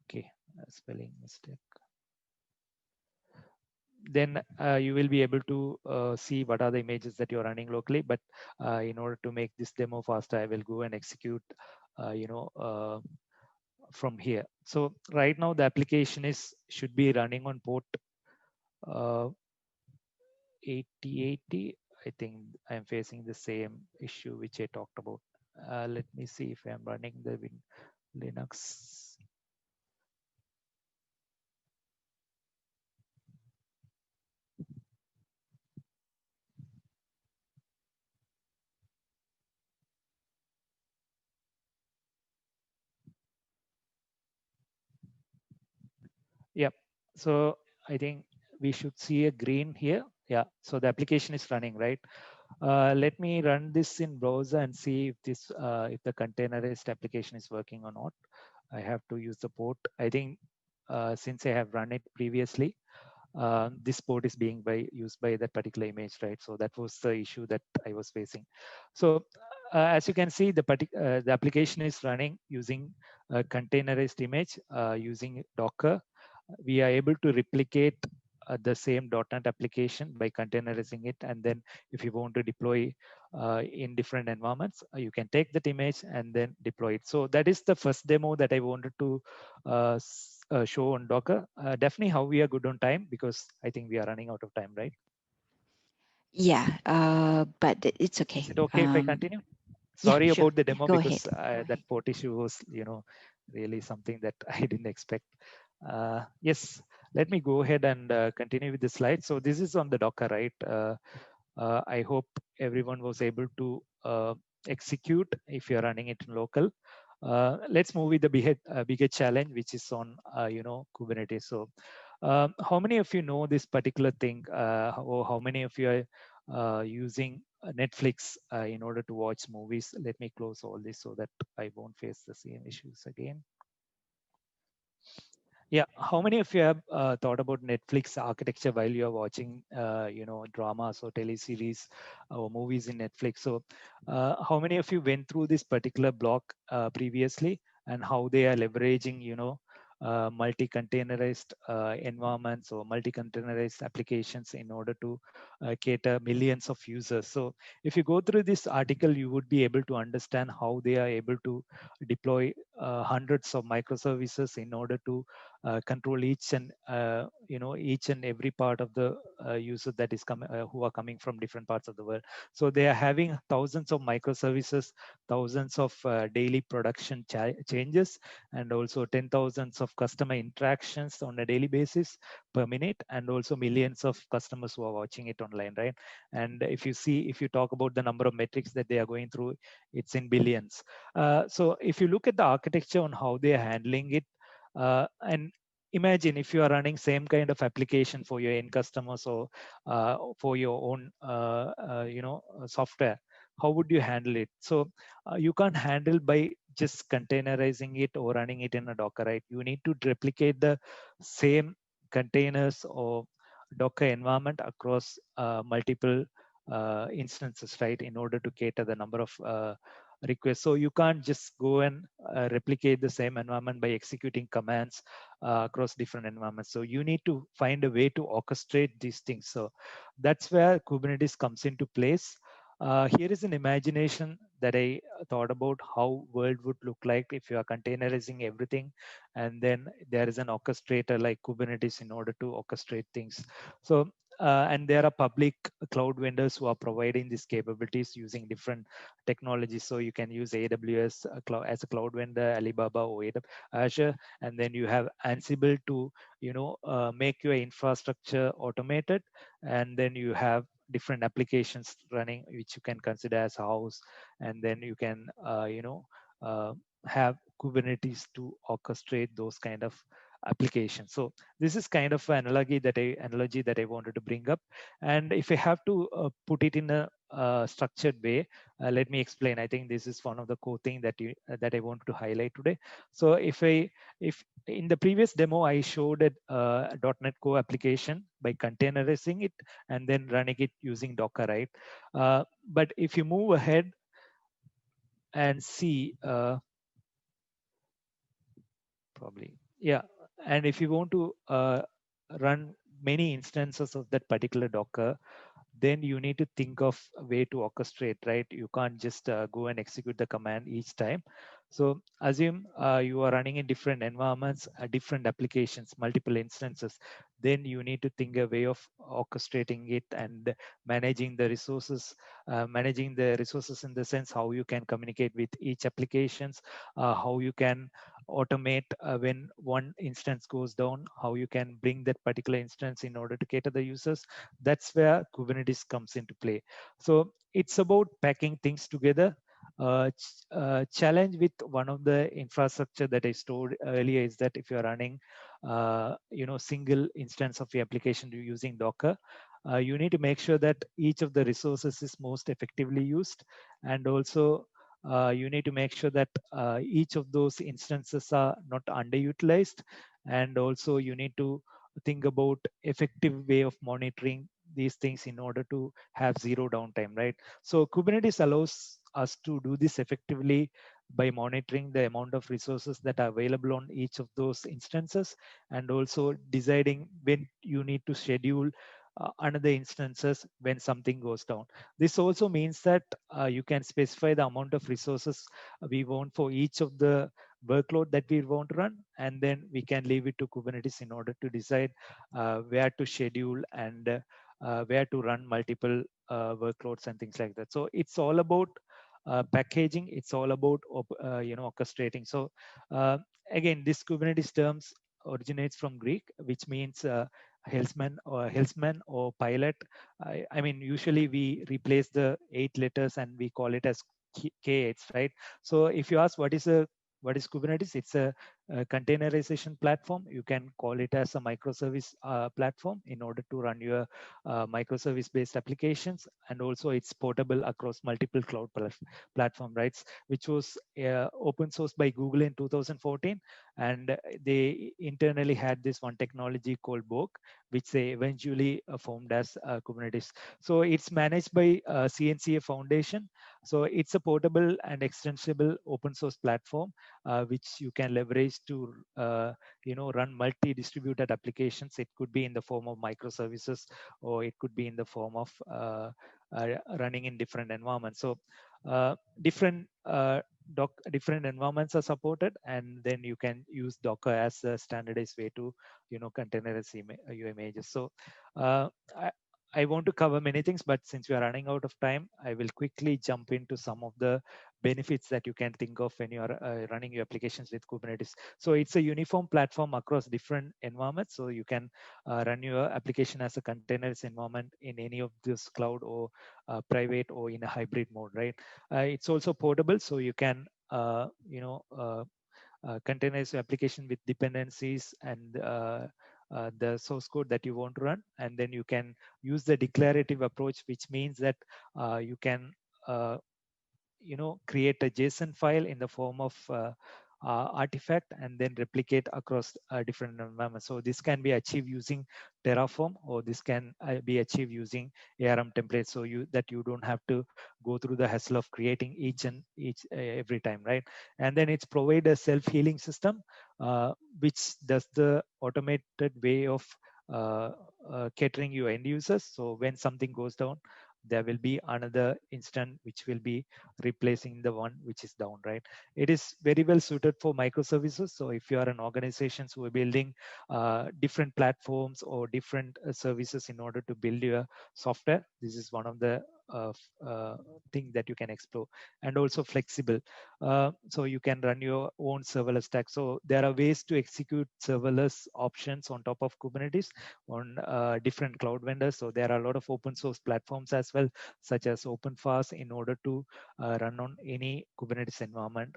S1: Okay, spelling mistake. Then you will be able to see what are the images that you're running locally. But in order to make this demo faster, I will go and execute, from here. So right now the application should be running on port 8080. I think I'm facing the same issue which I talked about. Let me see if I'm running the Linux. Yep. So I think we should see a green here. Yeah. So the application is running, right? Let me run this in browser and see if if the containerized application is working or not. I have to use the port. I think since I have run it previously, this port is being used by that particular image, right? So that was the issue that I was facing. So as you can see, the application is running using a containerized image using Docker. We are able to replicate the same .NET application by containerizing it. And then if you want to deploy in different environments, you can take that image and then deploy it. So that is the first demo that I wanted to show on Docker. Definitely how we are good on time, because I think we are running out of time, right?
S2: Yeah, but it's okay.
S1: Is it okay if I continue?
S2: Yeah,
S1: Sorry
S2: sure.
S1: about the demo,
S2: Go
S1: because
S2: ahead.
S1: that port issue was, really something that I didn't expect. Yes, let me go ahead and continue with the slide. So this is on the Docker, right? I hope everyone was able to execute if you're running it in local. Let's move with the bigger challenge, which is on, Kubernetes. So how many of you know this particular thing? Or how many of you are using Netflix in order to watch movies? Let me close all this so that I won't face the same issues again. Yeah, how many of you have thought about Netflix architecture while you are watching, dramas or teleseries or movies in Netflix? So, how many of you went through this particular block previously, and how they are leveraging, multi-containerized environments or multi-containerized applications in order to cater millions of users? So, if you go through this article, you would be able to understand how they are able to deploy hundreds of microservices in order to control each and each and every part of the user that is coming, who are coming from different parts of the world. So they are having thousands of microservices, thousands of daily production changes, and also 10,000s of customer interactions on a daily basis per minute, and also millions of customers who are watching it online, right? And if you talk about the number of metrics that they are going through, it's in billions. So if you look at the architecture on how they are handling it, and imagine if you are running same kind of application for your end customers, or for your own software, how would you handle it? So you can't handle by just containerizing it or running it in a Docker, right? You need to replicate the same containers or Docker environment across multiple instances, right, in order to cater the number of requests. So you can't just go and replicate the same environment by executing commands across different environments. So you need to find a way to orchestrate these things. So that's where Kubernetes comes into place. Here is an imagination that I thought about how world would look like if you are containerizing everything, and then there is an orchestrator like Kubernetes in order to orchestrate things. So and there are public cloud vendors who are providing these capabilities using different technologies. So you can use AWS as a cloud vendor, Alibaba or Azure, and then you have Ansible to make your infrastructure automated, and then you have different applications running which you can consider as a house, and then you can have Kubernetes to orchestrate those kind of applications. So this is kind of an analogy that I wanted to bring up. And if I have to put it in a structured way, let me explain. I think this is one of the core thing that I wanted to highlight today. So if in the previous demo I showed a .NET Core application by containerizing it and then running it using Docker, right? But if you move ahead and see, probably, yeah. And if you want to run many instances of that particular Docker, then you need to think of a way to orchestrate, right? You can't just go and execute the command each time. So assume you are running in different environments, different applications, multiple instances. Then you need to think a way of orchestrating it and managing the resources in the sense how you can communicate with each applications, how you can automate when one instance goes down, how you can bring that particular instance in order to cater the users. That's where Kubernetes comes into play. So it's about packing things together. Challenge with one of the infrastructure that I stored earlier is that if you're running single instance of the application using Docker, you need to make sure that each of the resources is most effectively used, and also you need to make sure that each of those instances are not underutilized, and also you need to think about effective way of monitoring these things in order to have zero downtime, right? So Kubernetes allows us to do this effectively by monitoring the amount of resources that are available on each of those instances, and also deciding when you need to schedule another instances when something goes down. This also means that you can specify the amount of resources we want for each of the workload that we want to run, and then we can leave it to Kubernetes in order to decide where to schedule and where to run multiple workloads and things like that. So it's all about packaging. It's all about orchestrating. So again, this Kubernetes terms originates from Greek, which means helmsman or pilot. I mean, usually we replace the 8 letters and we call it as K8s, right? So if you ask what is Kubernetes, it's a containerization platform. You can call it as a microservice platform in order to run your microservice-based applications, and also it's portable across multiple cloud platform, right? Which was open sourced by Google in 2014, and they internally had this one technology called Borg, which they eventually formed as Kubernetes. So it's managed by CNCF Foundation. So it's a portable and extensible open source platform which you can leverage to run multi-distributed applications. It could be in the form of microservices, or it could be in the form of running in different environments. So different environments are supported, and then you can use Docker as a standardized way to containerize your images. So I want to cover many things, but since we are running out of time, I will quickly jump into some of the benefits that you can think of when you are running your applications with Kubernetes. So it's a uniform platform across different environments. So you can run your application as a containers environment in any of this cloud or private or in a hybrid mode, right? It's also portable, so you can containerize your application with dependencies and the source code that you want to run, and then you can use the declarative approach, which means that you can create a JSON file in the form of artifact and then replicate across different environments. So this can be achieved using Terraform, or this can be achieved using ARM templates, so you don't have to go through the hassle of creating each every time, right? And then it's provide a self-healing system which does the automated way of catering your end users. So when something goes down, there will be another instant which will be replacing the one which is down, right? It is very well suited for microservices. So if you are an organization who are building different platforms or different services in order to build your software, this is one of the thing that you can explore. And also flexible, so you can run your own serverless stack. So there are ways to execute serverless options on top of Kubernetes on different cloud vendors. So there are a lot of open source platforms as well, such as OpenFast, in order to run on any Kubernetes environment,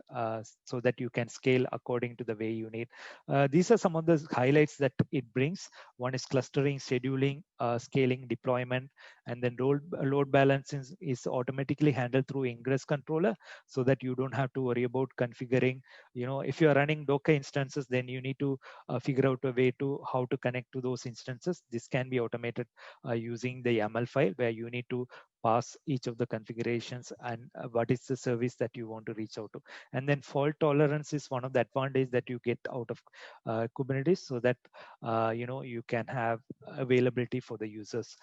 S1: so that you can scale according to the way you need. These are some of the highlights that it brings. One is clustering, scheduling, scaling, deployment, and then load balancing is automatically handled through Ingress controller, so that you don't have to worry about configuring. If you are running Docker instances, then you need to figure out a way to how to connect to those instances. This can be automated using the YAML file, where you need to pass each of the configurations and what is the service that you want to reach out to. And then fault tolerance is one of the advantages that you get out of Kubernetes, so that you can have availability for the users.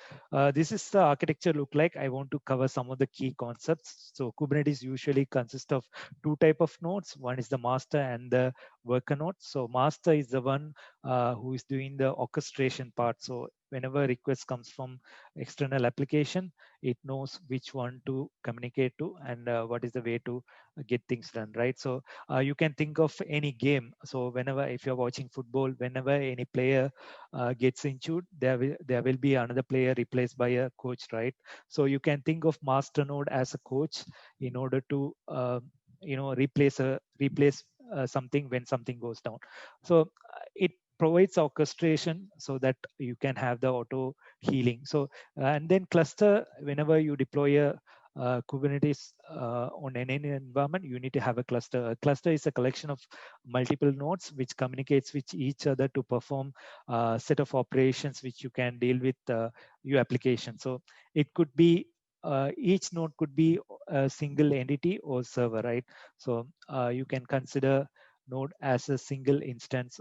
S1: This is the architecture look like. I want to cover some of the key concepts. So Kubernetes usually consists of two type of nodes. One is the master and the worker node. So master is the one who is doing the orchestration part. So whenever a request comes from external application, it knows which one to communicate to and what is the way to get things done, right? So you can think of any game. So whenever, if you're watching football, whenever any player gets injured, there will be another player replaced by a coach, right? So you can think of master node as a coach in order to replace something when something goes down. So it provides orchestration so that you can have the auto healing. So and then cluster, whenever you deploy a Kubernetes on any environment, you need to have a cluster. A cluster is a collection of multiple nodes which communicates with each other to perform a set of operations which you can deal with your application. So it could be each node could be a single entity or server, right? So you can consider node as a single instance,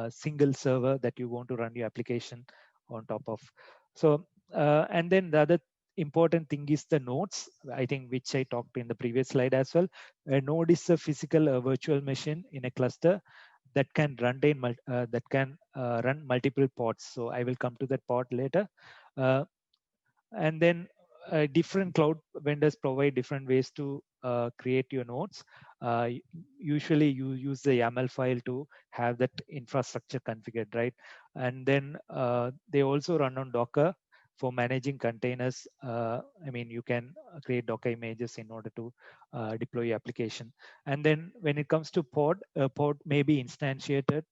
S1: single server that you want to run your application on top of. So and then the other important thing is the nodes, I think, which I talked in the previous slide as well. A node is a physical virtual machine in a cluster that can run multiple pods. So I will come to that pod later. And then different cloud vendors provide different ways to create your nodes. Usually you use the YAML file to have that infrastructure configured, right? And then they also run on Docker for managing containers. I mean, you can create Docker images in order to deploy your application. And then when it comes to pod, a pod may be instantiated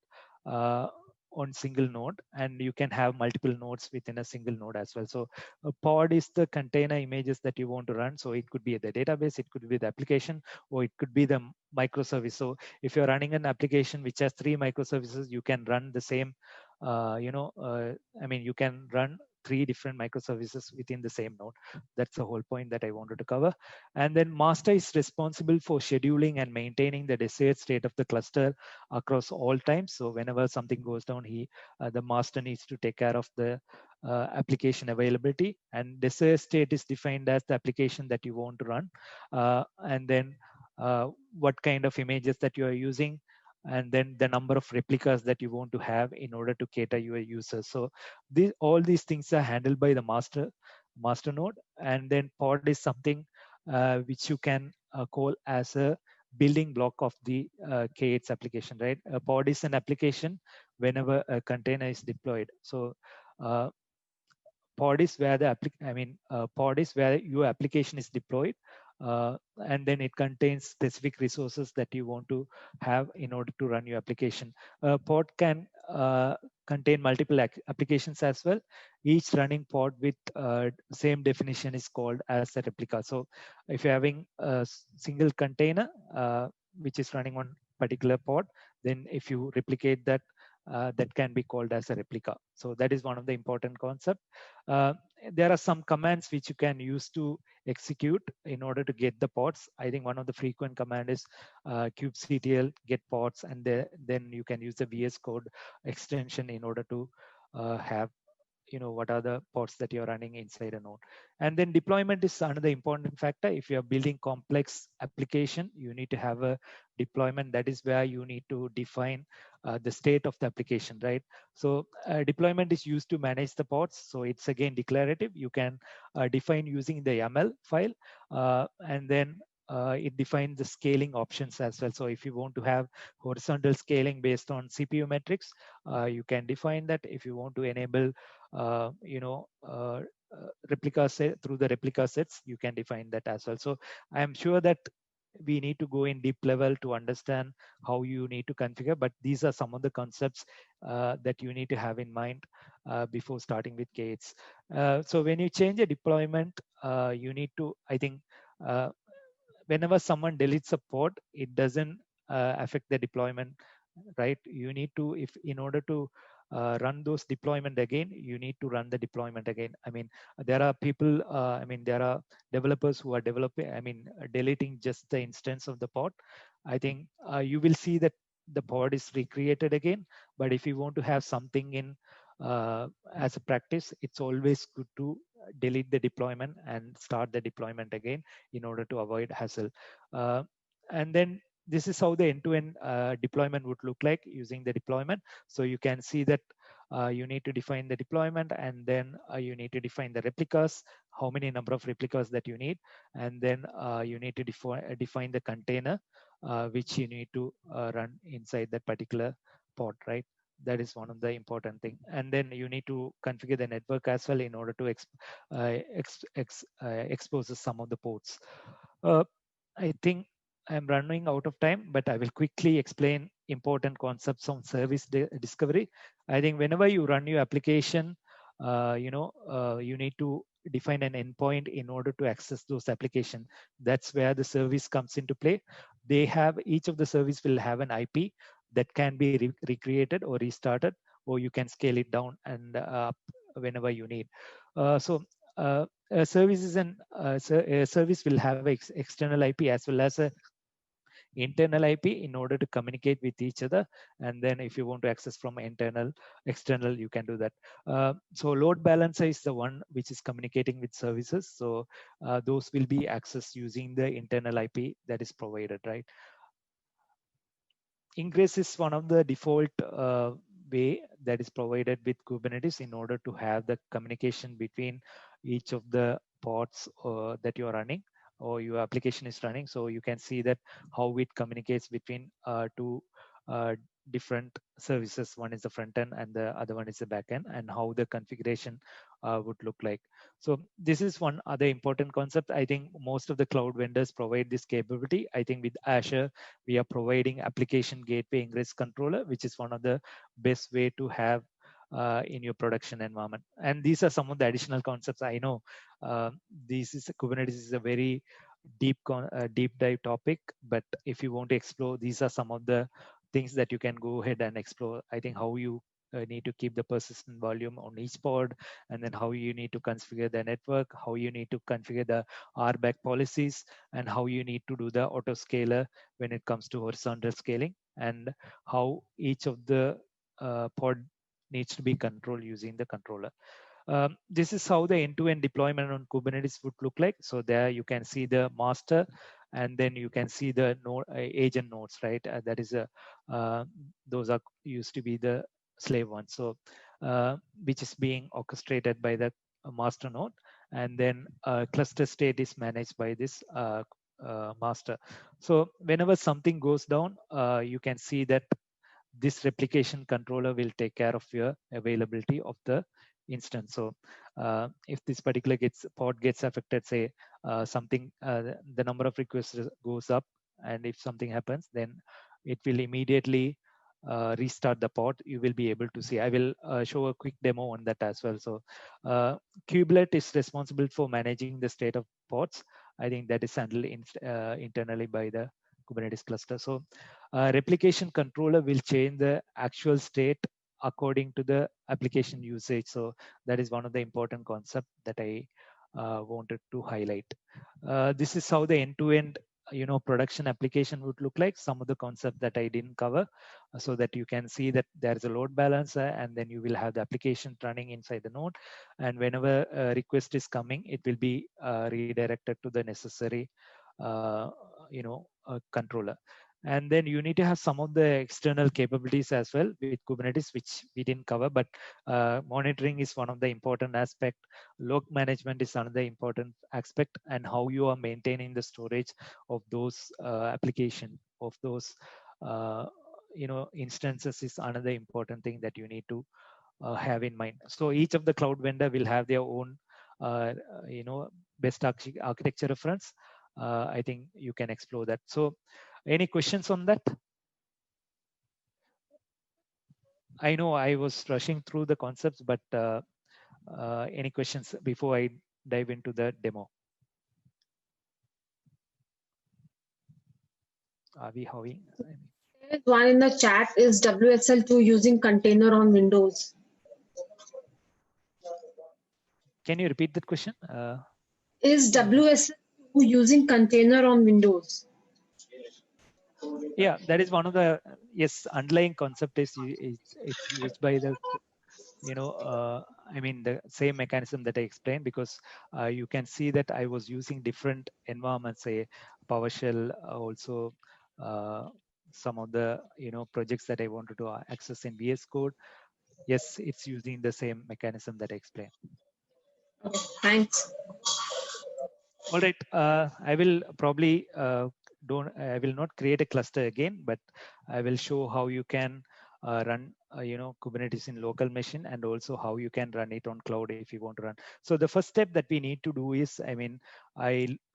S1: uh, on single node, and you can have multiple nodes within a single node as well. So a pod is the container images that you want to run. So it could be the database, it could be the application, or it could be the microservice. So if you're running an application which has 3 microservices, you can run the same, I mean, you can run 3 different microservices within the same node. That's the whole point that I wanted to cover. And then master is responsible for scheduling and maintaining the desired state of the cluster across all times. So whenever something goes down, the master needs to take care of the application availability. And desired state is defined as the application that you want to run, and then what kind of images that you are using, and then the number of replicas that you want to have in order to cater your users. So all these things are handled by the master node. And then pod is something which you can call as a building block of the K8s application, right? A pod is an application whenever a container is deployed. So pod is where pod is where your application is deployed, and then it contains specific resources that you want to have in order to run your application. Pod can contain multiple applications as well. Each running pod with same definition is called as a replica. So if you're having a single container which is running on particular pod, then if you replicate that, that can be called as a replica. So that is one of the important concepts. There are some commands which you can use to execute in order to get the pods. I think one of the frequent command is kubectl get pods, and then you can use the VS Code extension in order to have what are the pods that you're running inside a node. And then deployment is another important factor. If you're building complex application, you need to have a deployment. That is where you need to define the state of the application, right? So deployment is used to manage the pods. So it's again declarative. You can define using the YAML file, and then it defines the scaling options as well. So if you want to have horizontal scaling based on CPU metrics, you can define that. If you want to enable replica set through the replica sets, you can define that as well. So I am sure that we need to go in deep level to understand how you need to configure, but these are some of the concepts that you need to have in mind before starting with K8s. So when you change a deployment, you need to, I think, whenever someone deletes a pod, it doesn't affect the deployment, right? You need to, if in order to run those deployment again, you need to run the deployment again. I mean, there are people, there are developers who are deleting just the instance of the pod. I think you will see that the pod is recreated again. But if you want to have something in as a practice, it's always good to delete the deployment and start the deployment again in order to avoid hassle. And then this is how the end-to-end deployment would look like using the deployment. So you can see that you need to define the deployment, and then you need to define the replicas, how many number of replicas that you need, and then you need to define the container which you need to run inside that particular pod, right? That is one of the important thing. And then you need to configure the network as well in order to expose some of the ports. I think I'm running out of time, but I will quickly explain important concepts on service discovery. I think whenever you run your application, you need to define an endpoint in order to access those applications. That's where the service comes into play. Each of the service will have an IP that can be recreated or restarted, or you can scale it down and up whenever you need. So a service is a service will have external IP as well as a internal IP in order to communicate with each other. And then if you want to access from external, you can do that. So load balancer is the one which is communicating with services. So those will be accessed using the internal IP that is provided, right? Ingress is one of the default way that is provided with Kubernetes in order to have the communication between each of the pods that you're running or your application is running. So you can see that how it communicates between two different services. One is the front end and the other one is the back end, and how the configuration would look like. So this is one other important concept. I think most of the cloud vendors provide this capability. I think with Azure, we are providing application gateway ingress controller, which is one of the best way to have in your production environment. And these are some of the additional concepts. I know Kubernetes is a very deep dive topic, but if you want to explore, these are some of the things that you can go ahead and explore. I think how you need to keep the persistent volume on each pod, and then how you need to configure the network, how you need to configure the RBAC policies, and how you need to do the autoscaler when it comes to horizontal scaling, and how each of the pod needs to be controlled using the controller. This is how the end-to-end deployment on Kubernetes would look like. So there you can see the master, and then you can see the node, agent nodes, right? That is those are used to be the slave ones. So which is being orchestrated by the master node, and then cluster state is managed by this master. So whenever something goes down, you can see that this replication controller will take care of your availability of the instance. So if this particular pod gets affected, say something, the number of requests goes up, and if something happens, then it will immediately restart the pod. You will be able to see. I will show a quick demo on that as well. So Kubelet is responsible for managing the state of pods. I think that is handled internally by the Kubernetes cluster. So replication controller will change the actual state according to the application usage. So that is one of the important concepts that I wanted to highlight. This is how the end-to-end production application would look like. Some of the concepts that I didn't cover, so that you can see that there's a load balancer, and then you will have the application running inside the node, and whenever a request is coming, it will be redirected to the necessary controller. And then you need to have some of the external capabilities as well with Kubernetes, which we didn't cover, but monitoring is one of the important aspect. Log management is another important aspect, and how you are maintaining the storage of those application of those instances is another important thing that you need to have in mind. So each of the cloud vendor will have their own best architecture reference. I think you can explore that. So any questions on that? I know I was rushing through the concepts, but any questions before I dive into the demo? Are we having?
S8: There is one in the chat. Is WSL2 using container on Windows?
S1: Can you repeat that question?
S8: Is WSL2 using container on Windows?
S1: Yeah, that is one of the underlying concept is it's used by the I mean the same mechanism that I explained, because you can see that I was using different environments, say PowerShell, also some of the projects that I wanted to access in VS Code. Yes, it's using the same mechanism that I explained.
S8: Okay, thanks.
S1: All right, I will probably I will not create a cluster again, but I will show how you can run Kubernetes in local machine, and also how you can run it on cloud if you want to run. So the first step that we need to do is, I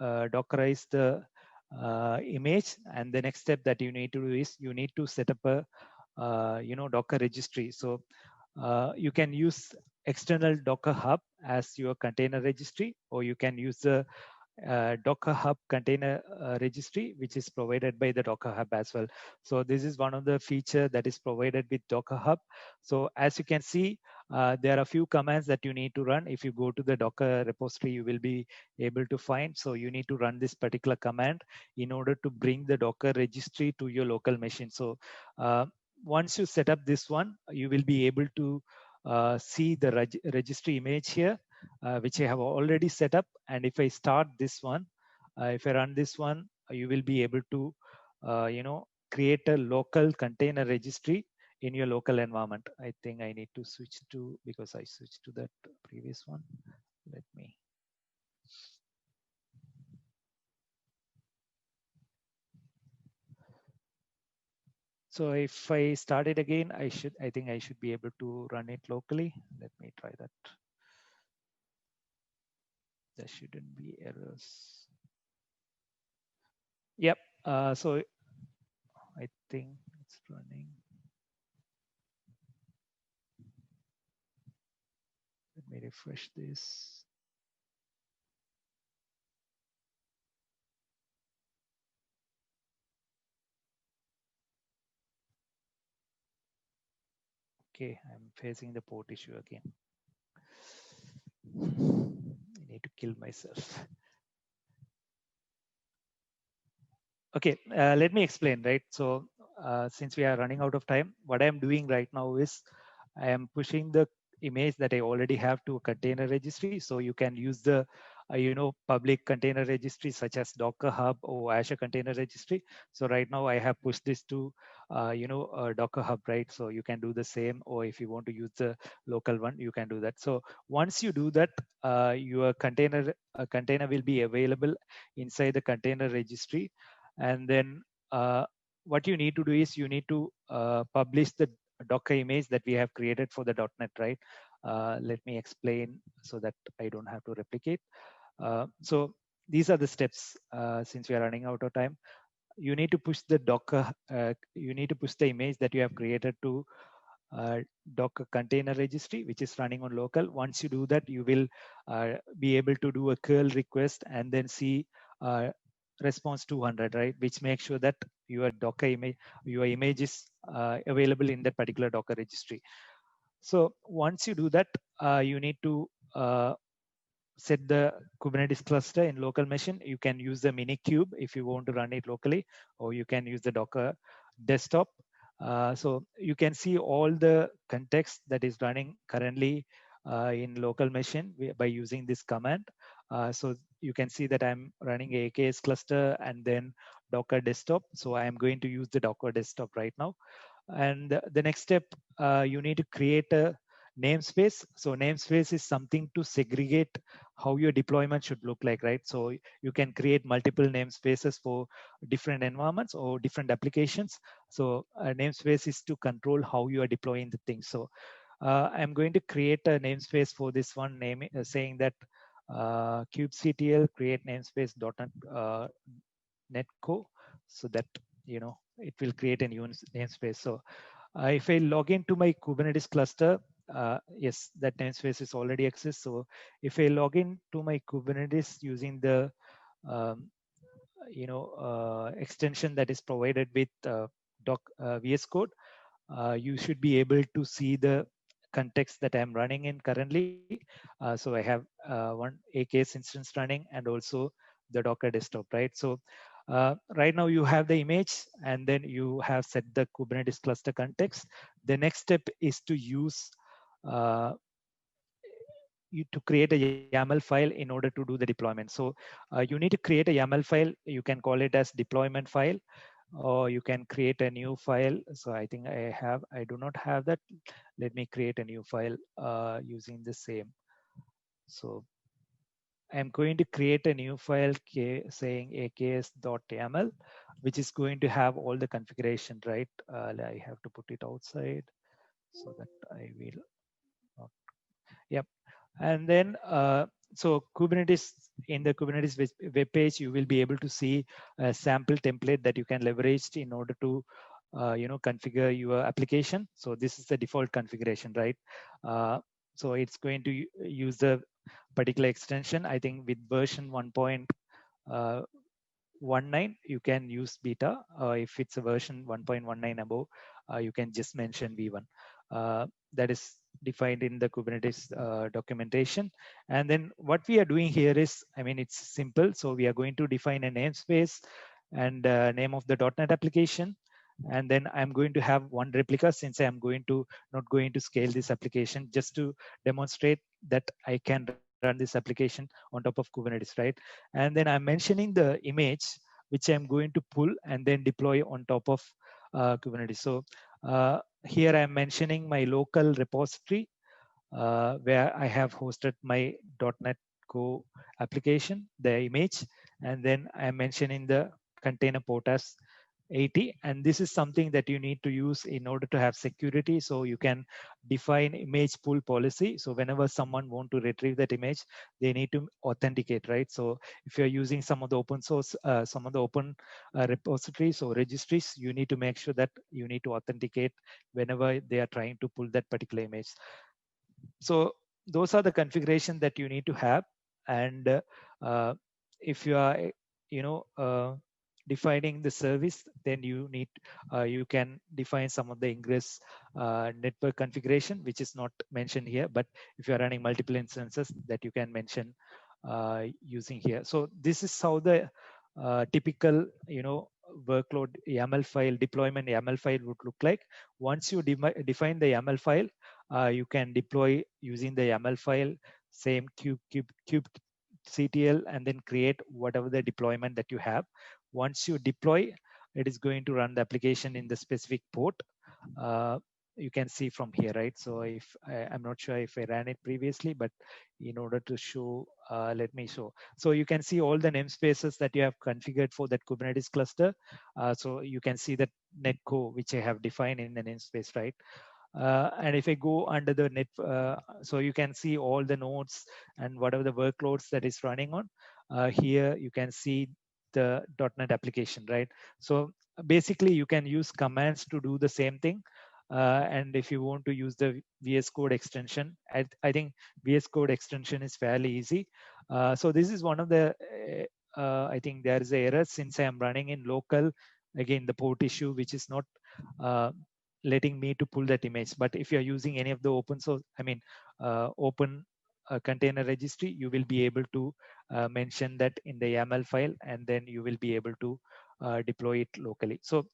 S1: Dockerize the image, and the next step that you need to do is you need to set up a Docker registry. So you can use external Docker Hub as your container registry, or you can use the Docker Hub container registry, which is provided by the Docker Hub as well. So this is one of the feature that is provided with Docker Hub. So as you can see, there are a few commands that you need to run. If you go to the Docker repository, you will be able to find. So you need to run this particular command in order to bring the Docker registry to your local machine. So once you set up this one, you will be able to see the registry image here, which I have already set up. And if I start this one, if I run this one, you will be able to, create a local container registry in your local environment. I think I need to switch to, because I switched to that previous one. Let me. So if I start it again, I think I should be able to run it locally. Let me try that. There shouldn't be errors. Yep. So I think it's running. Let me refresh this. Okay, I'm facing the port issue again. I need to kill myself. Okay, let me explain, right? So since we are running out of time, what I'm doing right now is I am pushing the image that I already have to a container registry. So you can use the, public container registry such as Docker Hub or Azure Container Registry. So right now I have pushed this to, Docker Hub, right? So you can do the same, or if you want to use the local one, you can do that. So once you do that, your container will be available inside the container registry. And then what you need to do is you need to publish the Docker image that we have created for the .NET, right? Let me explain so that I don't have to replicate. So these are the steps. Since we are running out of time, you need to push the Docker, you need to push the image that you have created to Docker container registry, which is running on local. Once you do that, you will be able to do a curl request and then see response 200, right? Which makes sure that your Docker image, your image is available in that particular Docker registry. So once you do that, you need to set the Kubernetes cluster in local machine. You can use the Minikube if you want to run it locally, or you can use the Docker desktop. So you can see all the context that is running currently in local machine by using this command. So you can see that I'm running a AKS cluster and then Docker desktop. So I'm going to use the Docker desktop right now. And the next step, you need to create a namespace. So namespace is something to segregate how your deployment should look like, right? So you can create multiple namespaces for different environments or different applications. So a namespace is to control how you are deploying the thing. So I'm going to create a namespace for this one, name saying that kubectl create namespace .NETCO, so that it will create a new namespace. So if I log into my Kubernetes cluster, yes, that namespace is already exists. So if I log in to my Kubernetes using the extension that is provided with VS Code, you should be able to see the context that I'm running in currently. So I have one AKS instance running and also the Docker desktop, right? So right now you have the image and then you have set the Kubernetes cluster context. The next step is to use to create a YAML file in order to do the deployment. So you need to create a YAML file. You can call it as deployment file, or you can create a new file. So I think I do not have that. Let me create a new file using the same. So I'm going to create a new file saying aks.yaml, which is going to have all the configuration, right? I have to put it outside so that I will not. Yep. And then, so Kubernetes, in the Kubernetes web page, you will be able to see a sample template that you can leverage in order to, configure your application. So this is the default configuration, right? So it's going to use the particular extension. I think with version 1.19, you can use beta. If it's a version 1.19 above, you can just mention V1. that is defined in the Kubernetes documentation. And then what we are doing here is, I mean, it's simple. So we are going to define a namespace and name of the .NET application. And then I'm going to have one replica, since I'm not going to scale this application, just to demonstrate that I can run this application on top of Kubernetes, right? And then I'm mentioning the image, which I'm going to pull and then deploy on top of Kubernetes. So here I'm mentioning my local repository where I have hosted my .NET Go application, the image, and then I'm mentioning the container port as 80. And this is something that you need to use in order to have security. So you can define image pull policy. So whenever someone want to retrieve that image, they need to authenticate, right? So if you're using some of the open source, some of the open repositories or registries, you need to make sure that you need to authenticate whenever they are trying to pull that particular image. So those are the configurations that you need to have. And if you are, defining the service, then you can define some of the ingress network configuration, which is not mentioned here. But if you are running multiple instances, that you can mention using here. So this is how the typical, workload YAML file, deployment YAML file would look like. Once you define the YAML file, you can deploy using the YAML file, same kubectl, and then create whatever the deployment that you have. Once you deploy, it is going to run the application in the specific port. You can see from here, right? So if I'm not sure if I ran it previously, but in order to show, let me show. So you can see all the namespaces that you have configured for that Kubernetes cluster. So you can see that netco, which I have defined in the namespace, right? And if I go under the net, so you can see all the nodes and whatever the workloads that is running on. Here you can see the .NET application, right? So basically you can use commands to do the same thing. And if you want to use the VS Code extension, I think VS Code extension is fairly easy. So this is one of the, I think there is an error since I am running in local, again, the port issue, which is not letting me to pull that image. But if you're using any of the open source, open container registry, you will be able to mention that in the YAML file, and then you will be able to deploy it locally. So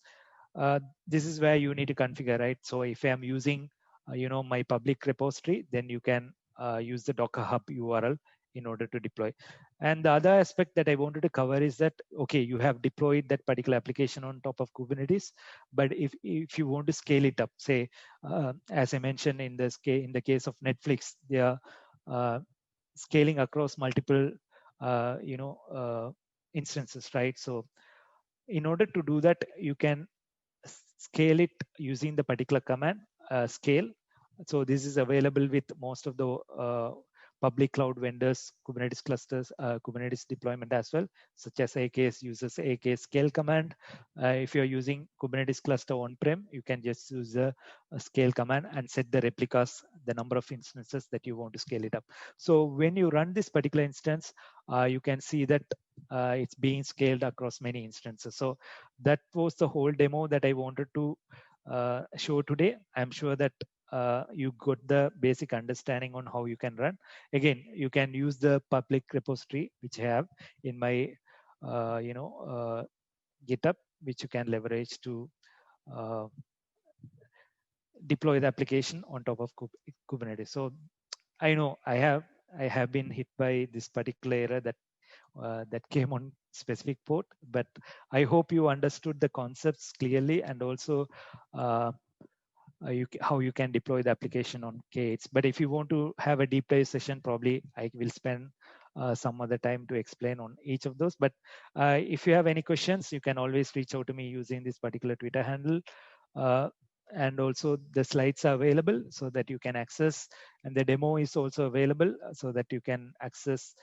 S1: this is where you need to configure, right? So if I'm using, my public repository, then you can use the Docker Hub URL in order to deploy. And the other aspect that I wanted to cover is that, okay, you have deployed that particular application on top of Kubernetes, but if you want to scale it up, say, as I mentioned in the case of Netflix, they are scaling across multiple, instances, right? So in order to do that, you can scale it using the particular command, scale. So this is available with most of the public cloud vendors, Kubernetes clusters, Kubernetes deployment as well, such as AKS uses AKS scale command. If you're using Kubernetes cluster on-prem, you can just use a scale command and set the replicas, the number of instances that you want to scale it up. So when you run this particular instance, you can see that it's being scaled across many instances. So that was the whole demo that I wanted to show today. I'm sure that you got the basic understanding on how you can run. Again, you can use the public repository, which I have in my GitHub, which you can leverage to deploy the application on top of Kubernetes. So I know I have been hit by this particular error that came on specific port, but I hope you understood the concepts clearly, and also how you can deploy the application on K8s. But if you want to have a deep dive session, probably I will spend some other time to explain on each of those. But if you have any questions, you can always reach out to me using this particular Twitter handle. And also the slides are available so that you can access, and the demo is also available so that you can access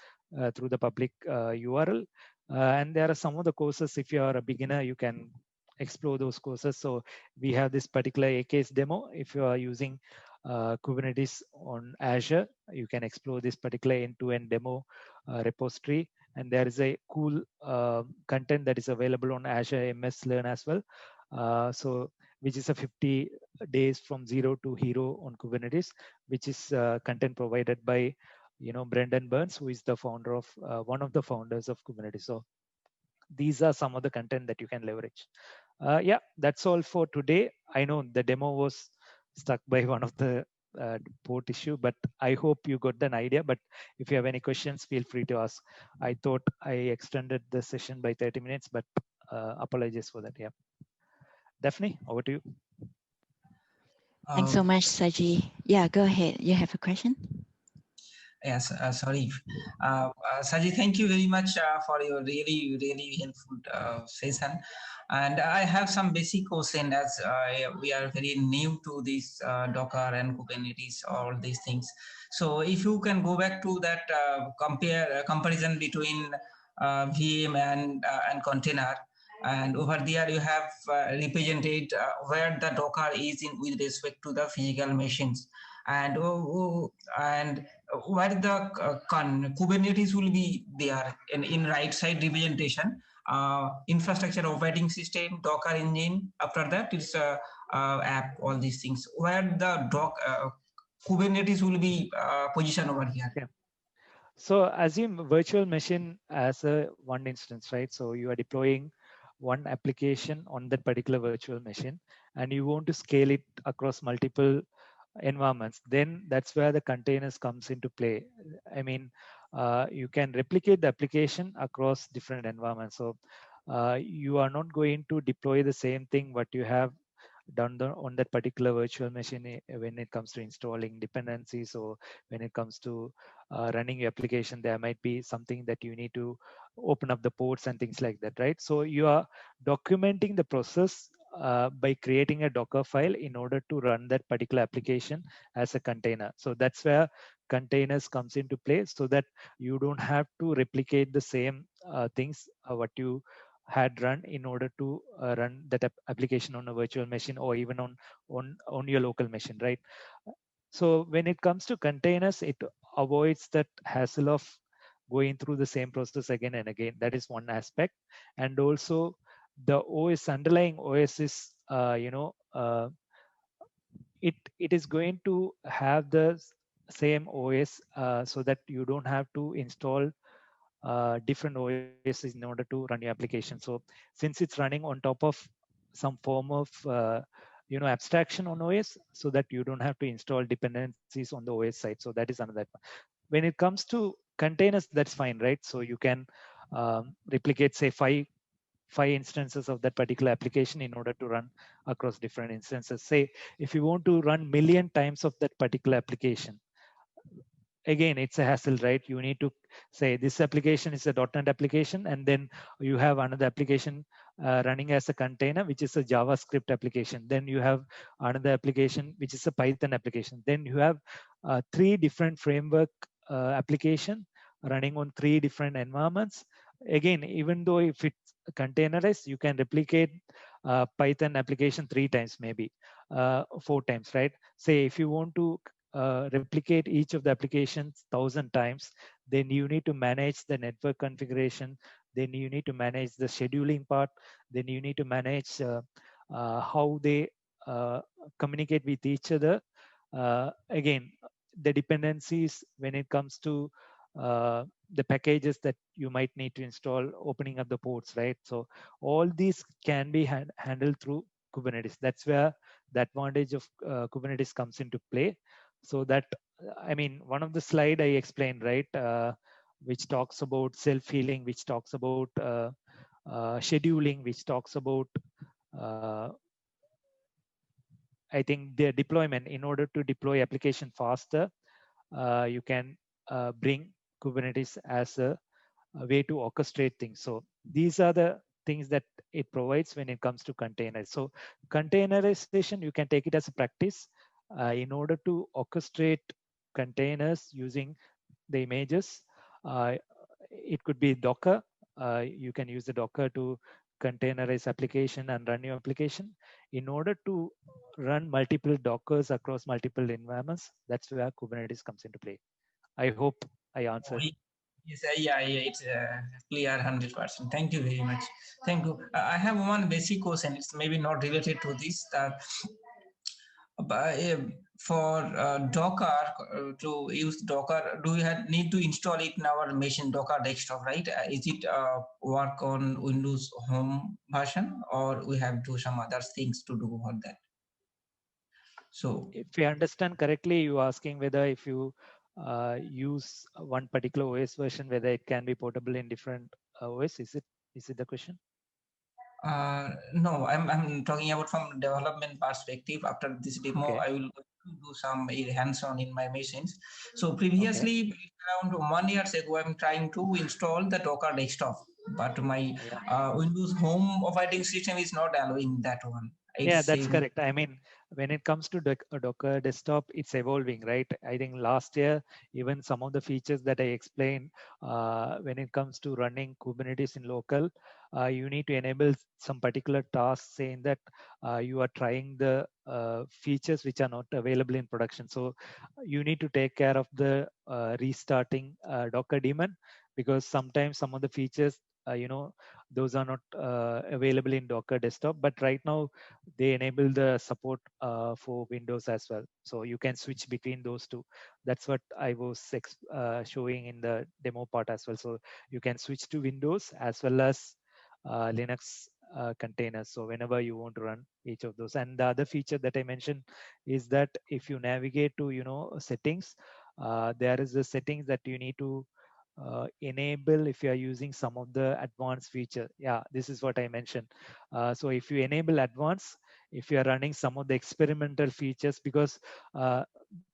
S1: through the public URL. And there are some of the courses, if you are a beginner, you can explore those courses. So we have this particular AKS demo. If you are using Kubernetes on Azure, you can explore this particular end-to-end demo repository. And there is a cool content that is available on Azure MS Learn as well. So which is a 50 days from zero to hero on Kubernetes, which is content provided by Brendan Burns, who is the founder of one of the founders of Kubernetes. So these are some of the content that you can leverage. Yeah, that's all for today. I know the demo was stuck by one of the port issue, but I hope you got an idea. But if you have any questions, feel free to ask. I thought I extended the session by 30 minutes, but apologies for that. Yeah. Daphne, over to you.
S2: Thanks so much, Saji. Yeah, go ahead. You have a question?
S3: Yes, sorry. Saji, thank you very much for your really, really helpful session. And I have some basic question as we are very new to this Docker and Kubernetes, all these things. So if you can go back to that comparison between VM and container, and over there you have represented where the Docker is in with respect to the physical machines, and where the Kubernetes will be there in right side representation, infrastructure operating system, Docker engine. After that, it's app, all these things. Where the Kubernetes will be positioned over here.
S1: Yeah. So assume virtual machine as a one instance, right? So you are deploying one application on that particular virtual machine, and you want to scale it across multiple environments. Then that's where the containers comes into play. I mean, you can replicate the application across different environments. So you are not going to deploy the same thing what you have done on that particular virtual machine when it comes to installing dependencies, or when it comes to running your application. There might be something that you need to open up the ports and things like that, right? So you are documenting the process by creating a Docker file in order to run that particular application as a container. So that's where containers comes into play, so that you don't have to replicate the same things what you had run in order to run that application on a virtual machine, or even on your local machine, right? So when it comes to containers, it avoids that hassle of going through the same process again and again. That is one aspect. And also the underlying OS is it is going to have the same OS, so that you don't have to install different OS in order to run your application. So since it's running on top of some form of abstraction on OS, so that you don't have to install dependencies on the OS side. So that is another one. When it comes to containers, that's fine, right? So you can replicate, say, five instances of that particular application in order to run across different instances. Say if you want to run million times of that particular application, again, it's a hassle, right? You need to say this application is a .NET application, and then you have another application running as a container, which is a JavaScript application. Then you have another application, which is a Python application. Then you have 3 different framework application running on 3 different environments. Again, even though if it's containerized, you can replicate Python application 3 times, maybe 4 times, right? Say if you want to replicate each of the applications 1,000 times, then you need to manage the network configuration, then you need to manage the scheduling part, then you need to manage how they communicate with each other. Again, the dependencies when it comes to the packages that you might need to install, opening up the ports, right? So all these can be handled through Kubernetes. That's where the advantage of Kubernetes comes into play. So that, I mean, one of the slide I explained, right, which talks about self-healing, which talks about scheduling, which talks about, I think, the deployment. In order to deploy application faster, you can bring Kubernetes as a way to orchestrate things. So these are the things that it provides when it comes to containers. So containerization, you can take it as a practice in order to orchestrate containers using the images. It could be Docker. You can use the Docker to containerize application and run your application. In order to run multiple Dockers across multiple environments, that's where Kubernetes comes into play. I hope I answered.
S3: Yes, yeah, it's clear 100%. Thank you very much. Thank you. I have one basic question. It's maybe not related to this. But for Docker, to use Docker, do we need to install it in our machine, Docker desktop, right? Is it work on Windows Home version, or we have to some other things to do for that? So
S1: if I understand correctly, you asking whether if you use one particular OS version, whether it can be portable in different OS. Is it the question?
S3: no, I'm talking about from development perspective. After this demo,
S1: Okay.
S3: I will do some hands-on in my machines. So previously, around 1 year ago, I'm trying to install the Docker desktop, but my Windows Home operating system is not allowing that one.
S1: Yeah,
S3: It's
S1: that's correct. I mean, when it comes to Docker desktop, it's evolving, right? I think last year, even some of the features that I explained, when it comes to running Kubernetes in local, you need to enable some particular tasks saying that you are trying the features which are not available in production. So you need to take care of the restarting Docker daemon, because sometimes some of the features, those are not available in Docker desktop. But right now, they enable the support for Windows as well. So you can switch between those two. That's what I was showing in the demo part as well. So you can switch to Windows as well as Linux containers. So whenever you want to run each of those. And the other feature that I mentioned is that if you navigate to, settings, there is a settings that you need to enable if you are using some of the advanced feature. Yeah, this is what I mentioned. So if you enable advanced, if you are running some of the experimental features, because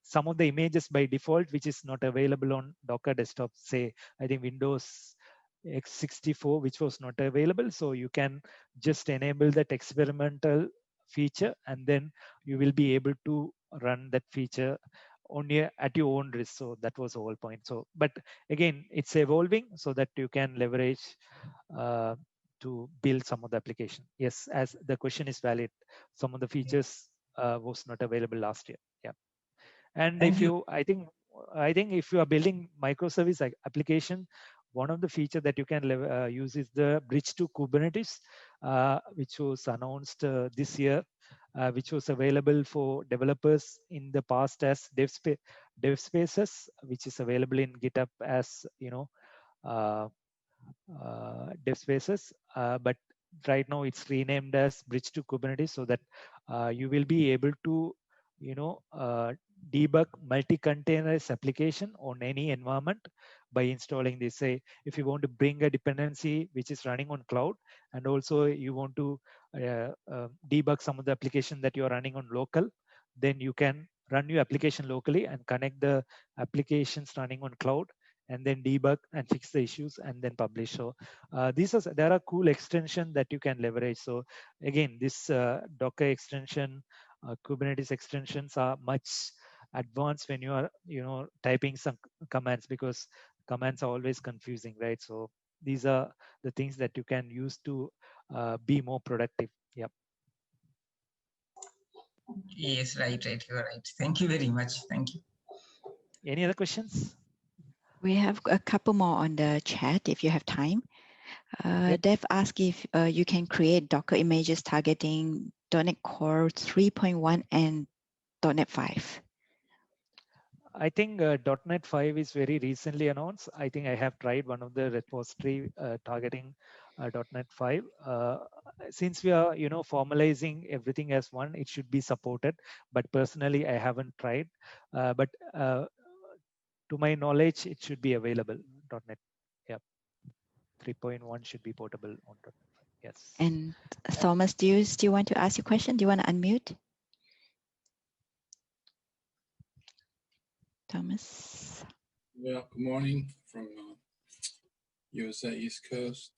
S1: some of the images by default, which is not available on Docker desktop, say, I think Windows x64, which was not available. So you can just enable that experimental feature, and then you will be able to run that feature at your own risk. So that was the whole point. So, but again, it's evolving so that you can leverage to build some of the application. Yes, as the question is valid, some of the features was not available last year. Yeah. And
S3: Thank
S1: if you, I think if you are building microservice application, one of the feature that you can use is the bridge to Kubernetes, which was announced this year, which was available for developers in the past as DevSpaces, which is available in GitHub as uh, DevSpaces, but right now it's renamed as Bridge to Kubernetes, so that you will be able to debug multi-containers application on any environment by installing this. Say if you want to bring a dependency which is running on cloud, and also you want to debug some of the application that you are running on local, then you can run your application locally and connect the applications running on cloud, and then debug and fix the issues and then publish. So there are cool extension that you can leverage. So again, this Docker extension, Kubernetes extensions are much advanced when you are typing some commands, because commands are always confusing, right? So these are the things that you can use to be more productive. Yep.
S3: Yes, right. You're right. Thank you very much. Thank you.
S1: Any other questions?
S2: We have a couple more on the chat if you have time. Dev asked if you can create Docker images targeting .NET Core 3.1 and .NET 5.
S1: I think .NET 5 is very recently announced. I think I have tried one of the repository targeting .NET 5. Since we are, formalizing everything as one, it should be supported. But personally, I haven't tried. But to my knowledge, it should be available. .NET, yeah, 3.1 should be portable on .NET 5. Yes.
S2: And Thomas, do you still want to ask your question? Do you want to unmute? Thomas.
S9: Yeah, good morning from USA East Coast.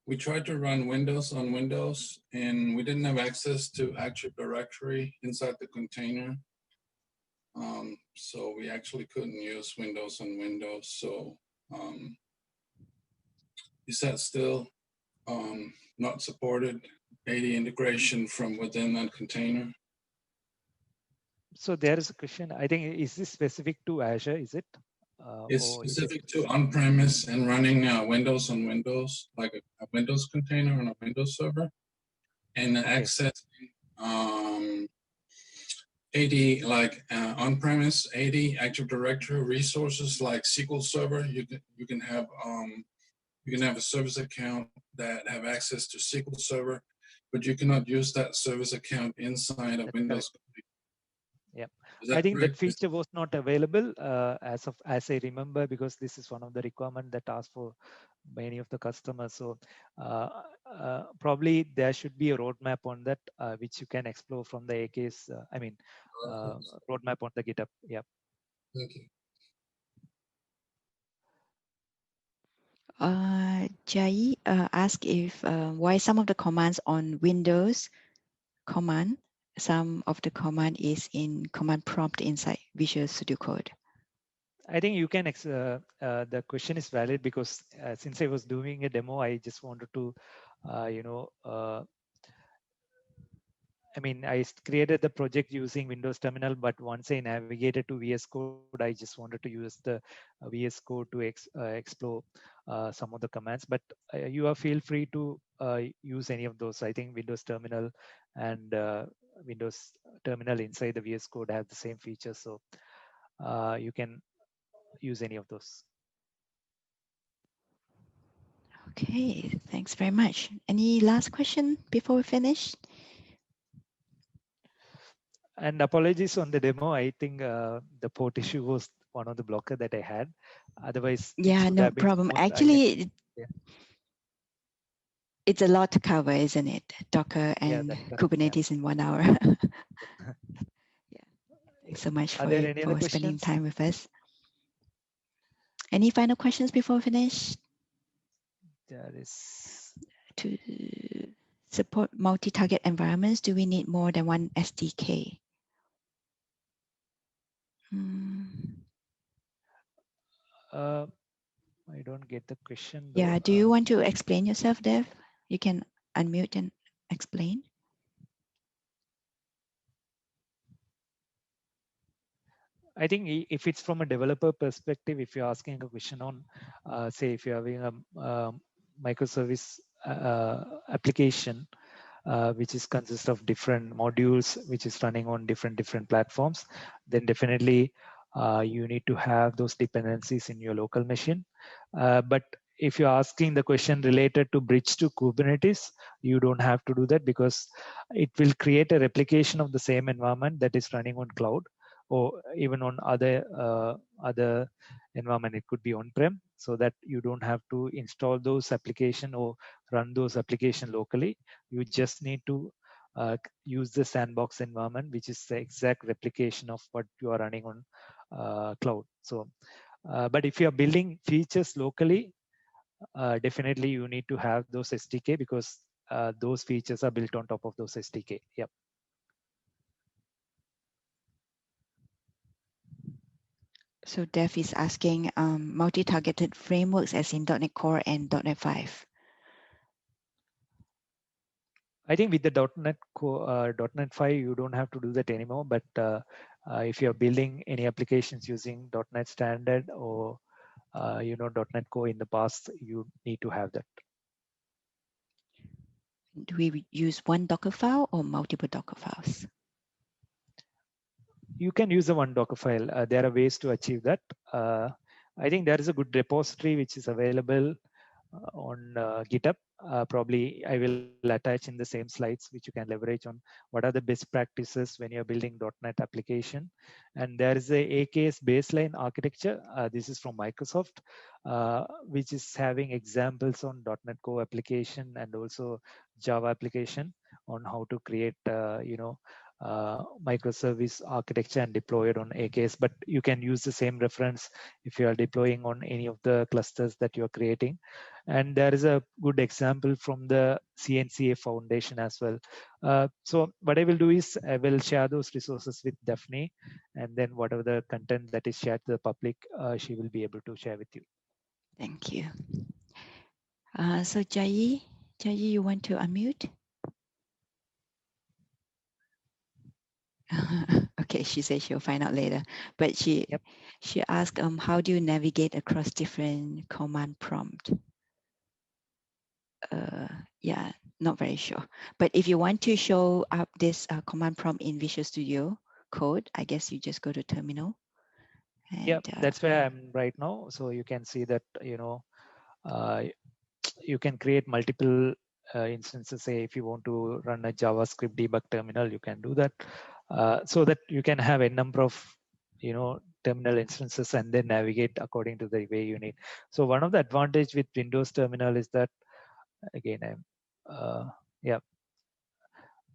S9: We tried to run Windows on Windows, and we didn't have access to Active Directory inside the container. So we actually couldn't use Windows on Windows. So is that still not supported, AD integration from within that container?
S1: So there is a question. I think, is this specific to Azure? Is it?
S9: It's
S1: or is it
S9: specific to on-premise and running Windows on Windows, like a Windows container on a Windows server, and accessing AD, like on-premise AD Active Directory resources like SQL Server. You can have a service account that have access to SQL Server, but you cannot use that service account inside a Windows computer.
S1: Yeah,
S9: I
S1: think that feature was not available as I remember, because this is one of the requirements that asked for many of the customers. So probably there should be a roadmap on that, which you can explore from the AK's. Roadmap on the GitHub. Yeah.
S9: Thank you.
S2: Jai asked if why some of the commands on Windows command, some of the command is in command prompt inside Visual Studio Code.
S1: I think you can, the question is valid because since I was doing a demo, I just wanted to, I created the project using Windows Terminal, but once I navigated to VS Code, I just wanted to use the VS Code to explore some of the commands. But you are feel free to use any of those. I think Windows Terminal and Windows Terminal inside the VS Code have the same features, so you can use any of those.
S2: Okay, thanks very much. Any last question before we finish?
S1: And apologies on the demo. I think the port issue was one of the blocker that I had. Otherwise,
S2: yeah, no problem.
S1: smooth.
S2: Actually, it's a lot to cover, isn't it? Docker and Kubernetes in 1 hour. Thanks so much for spending time with us. Any final questions before we finish?
S1: There is.
S2: To support multi-target environments, do we need more than one SDK?
S1: I don't get the question.
S2: Yeah, do you want to explain yourself, Dev? You can unmute and explain.
S1: I think if it's from a developer perspective, if you're asking a question on, say, if you're having a microservice application, which is consists of different modules, which is running on different platforms, then definitely you need to have those dependencies in your local machine. But if you're asking the question related to bridge to Kubernetes, you don't have to do that because it will create a replication of the same environment that is running on cloud, or even on other environment. It could be on-prem, so that you don't have to install those application or run those application locally. You just need to use the sandbox environment, which is the exact replication of what you are running on cloud. So, but if you are building features locally, definitely you need to have those SDK because those features are built on top of those SDK. Yep.
S2: So Dev is asking multi-targeted frameworks as in .NET Core and .NET 5.
S1: I think with the .NET Core, .NET 5, you don't have to do that anymore. But if you're building any applications using .NET Standard or .NET Core in the past, you need to have that.
S2: Do we use one Docker file or multiple Docker files?
S1: You can use a one Docker file. There are ways to achieve that. I think there is a good repository which is available on GitHub. Probably I will attach in the same slides, which you can leverage on what are the best practices when you're building .NET application. And there is a AKS baseline architecture. This is from Microsoft, which is having examples on .NET Core application and also Java application on how to create, microservice architecture and deploy it on AKS. But you can use the same reference if you are deploying on any of the clusters that you're creating. And there is a good example from the CNCF Foundation as well. So what I will do is I will share those resources with Daphne, and then whatever the content that is shared to the public, she will be able to share with you.
S2: Thank you. So Jai, you want to unmute? Okay. Okay, she said she'll find out later. But she asked, how do you navigate across different command prompt? Yeah, not very sure. But if you want to show up this command prompt in Visual Studio Code, I guess you just go to terminal. And,
S1: yeah, that's where I'm right now. So you can see that, you know, you can create multiple instances. Say if you want to run a JavaScript debug terminal, you can do that, so that you can have a number of, you know, terminal instances and then navigate according to the way you need. So one of the advantage with Windows terminal is that, again, yeah,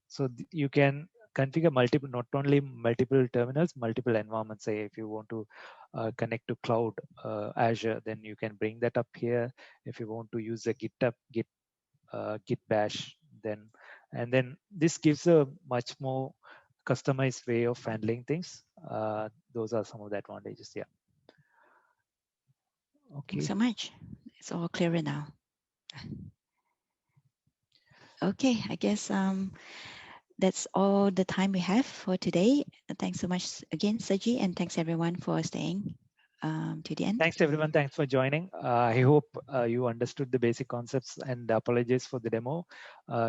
S1: so you can configure multiple, not only multiple terminals, multiple environments. Say if you want to connect to cloud, Azure, then you can bring that up here. If you want to use a GitHub, Git bash, then, and then this gives a much more customized way of handling things. Those are some of the advantages. Yeah. Okay.
S2: Thanks so much. It's all clearer now. Okay, I guess that's all the time we have for today. Thanks so much again, Saji, and thanks everyone for staying to the end.
S1: Thanks everyone. Thanks for joining. I hope you understood the basic concepts, and apologies for the demo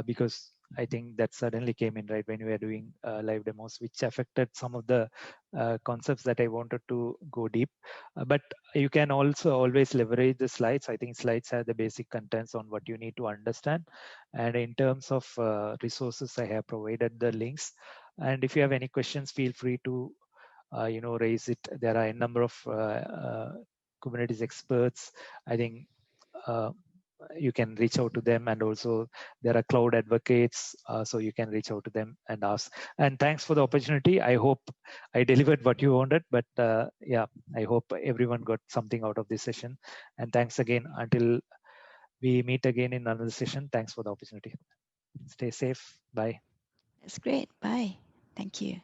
S1: because I think that suddenly came in right when we were doing live demos, which affected some of the concepts that I wanted to go deep. But you can also always leverage the slides. I think slides have the basic contents on what you need to understand. And in terms of resources, I have provided the links. And if you have any questions, feel free to you know, raise it. There are a number of Kubernetes experts. I think you can reach out to them, and also there are cloud advocates, so you can reach out to them and ask. And thanks for the opportunity. I hope I delivered what you wanted, but yeah, I hope everyone got something out of this session. And thanks again. Until we meet again in another session, thanks for the opportunity. Stay safe. Bye.
S2: That's great. Bye. Thank you.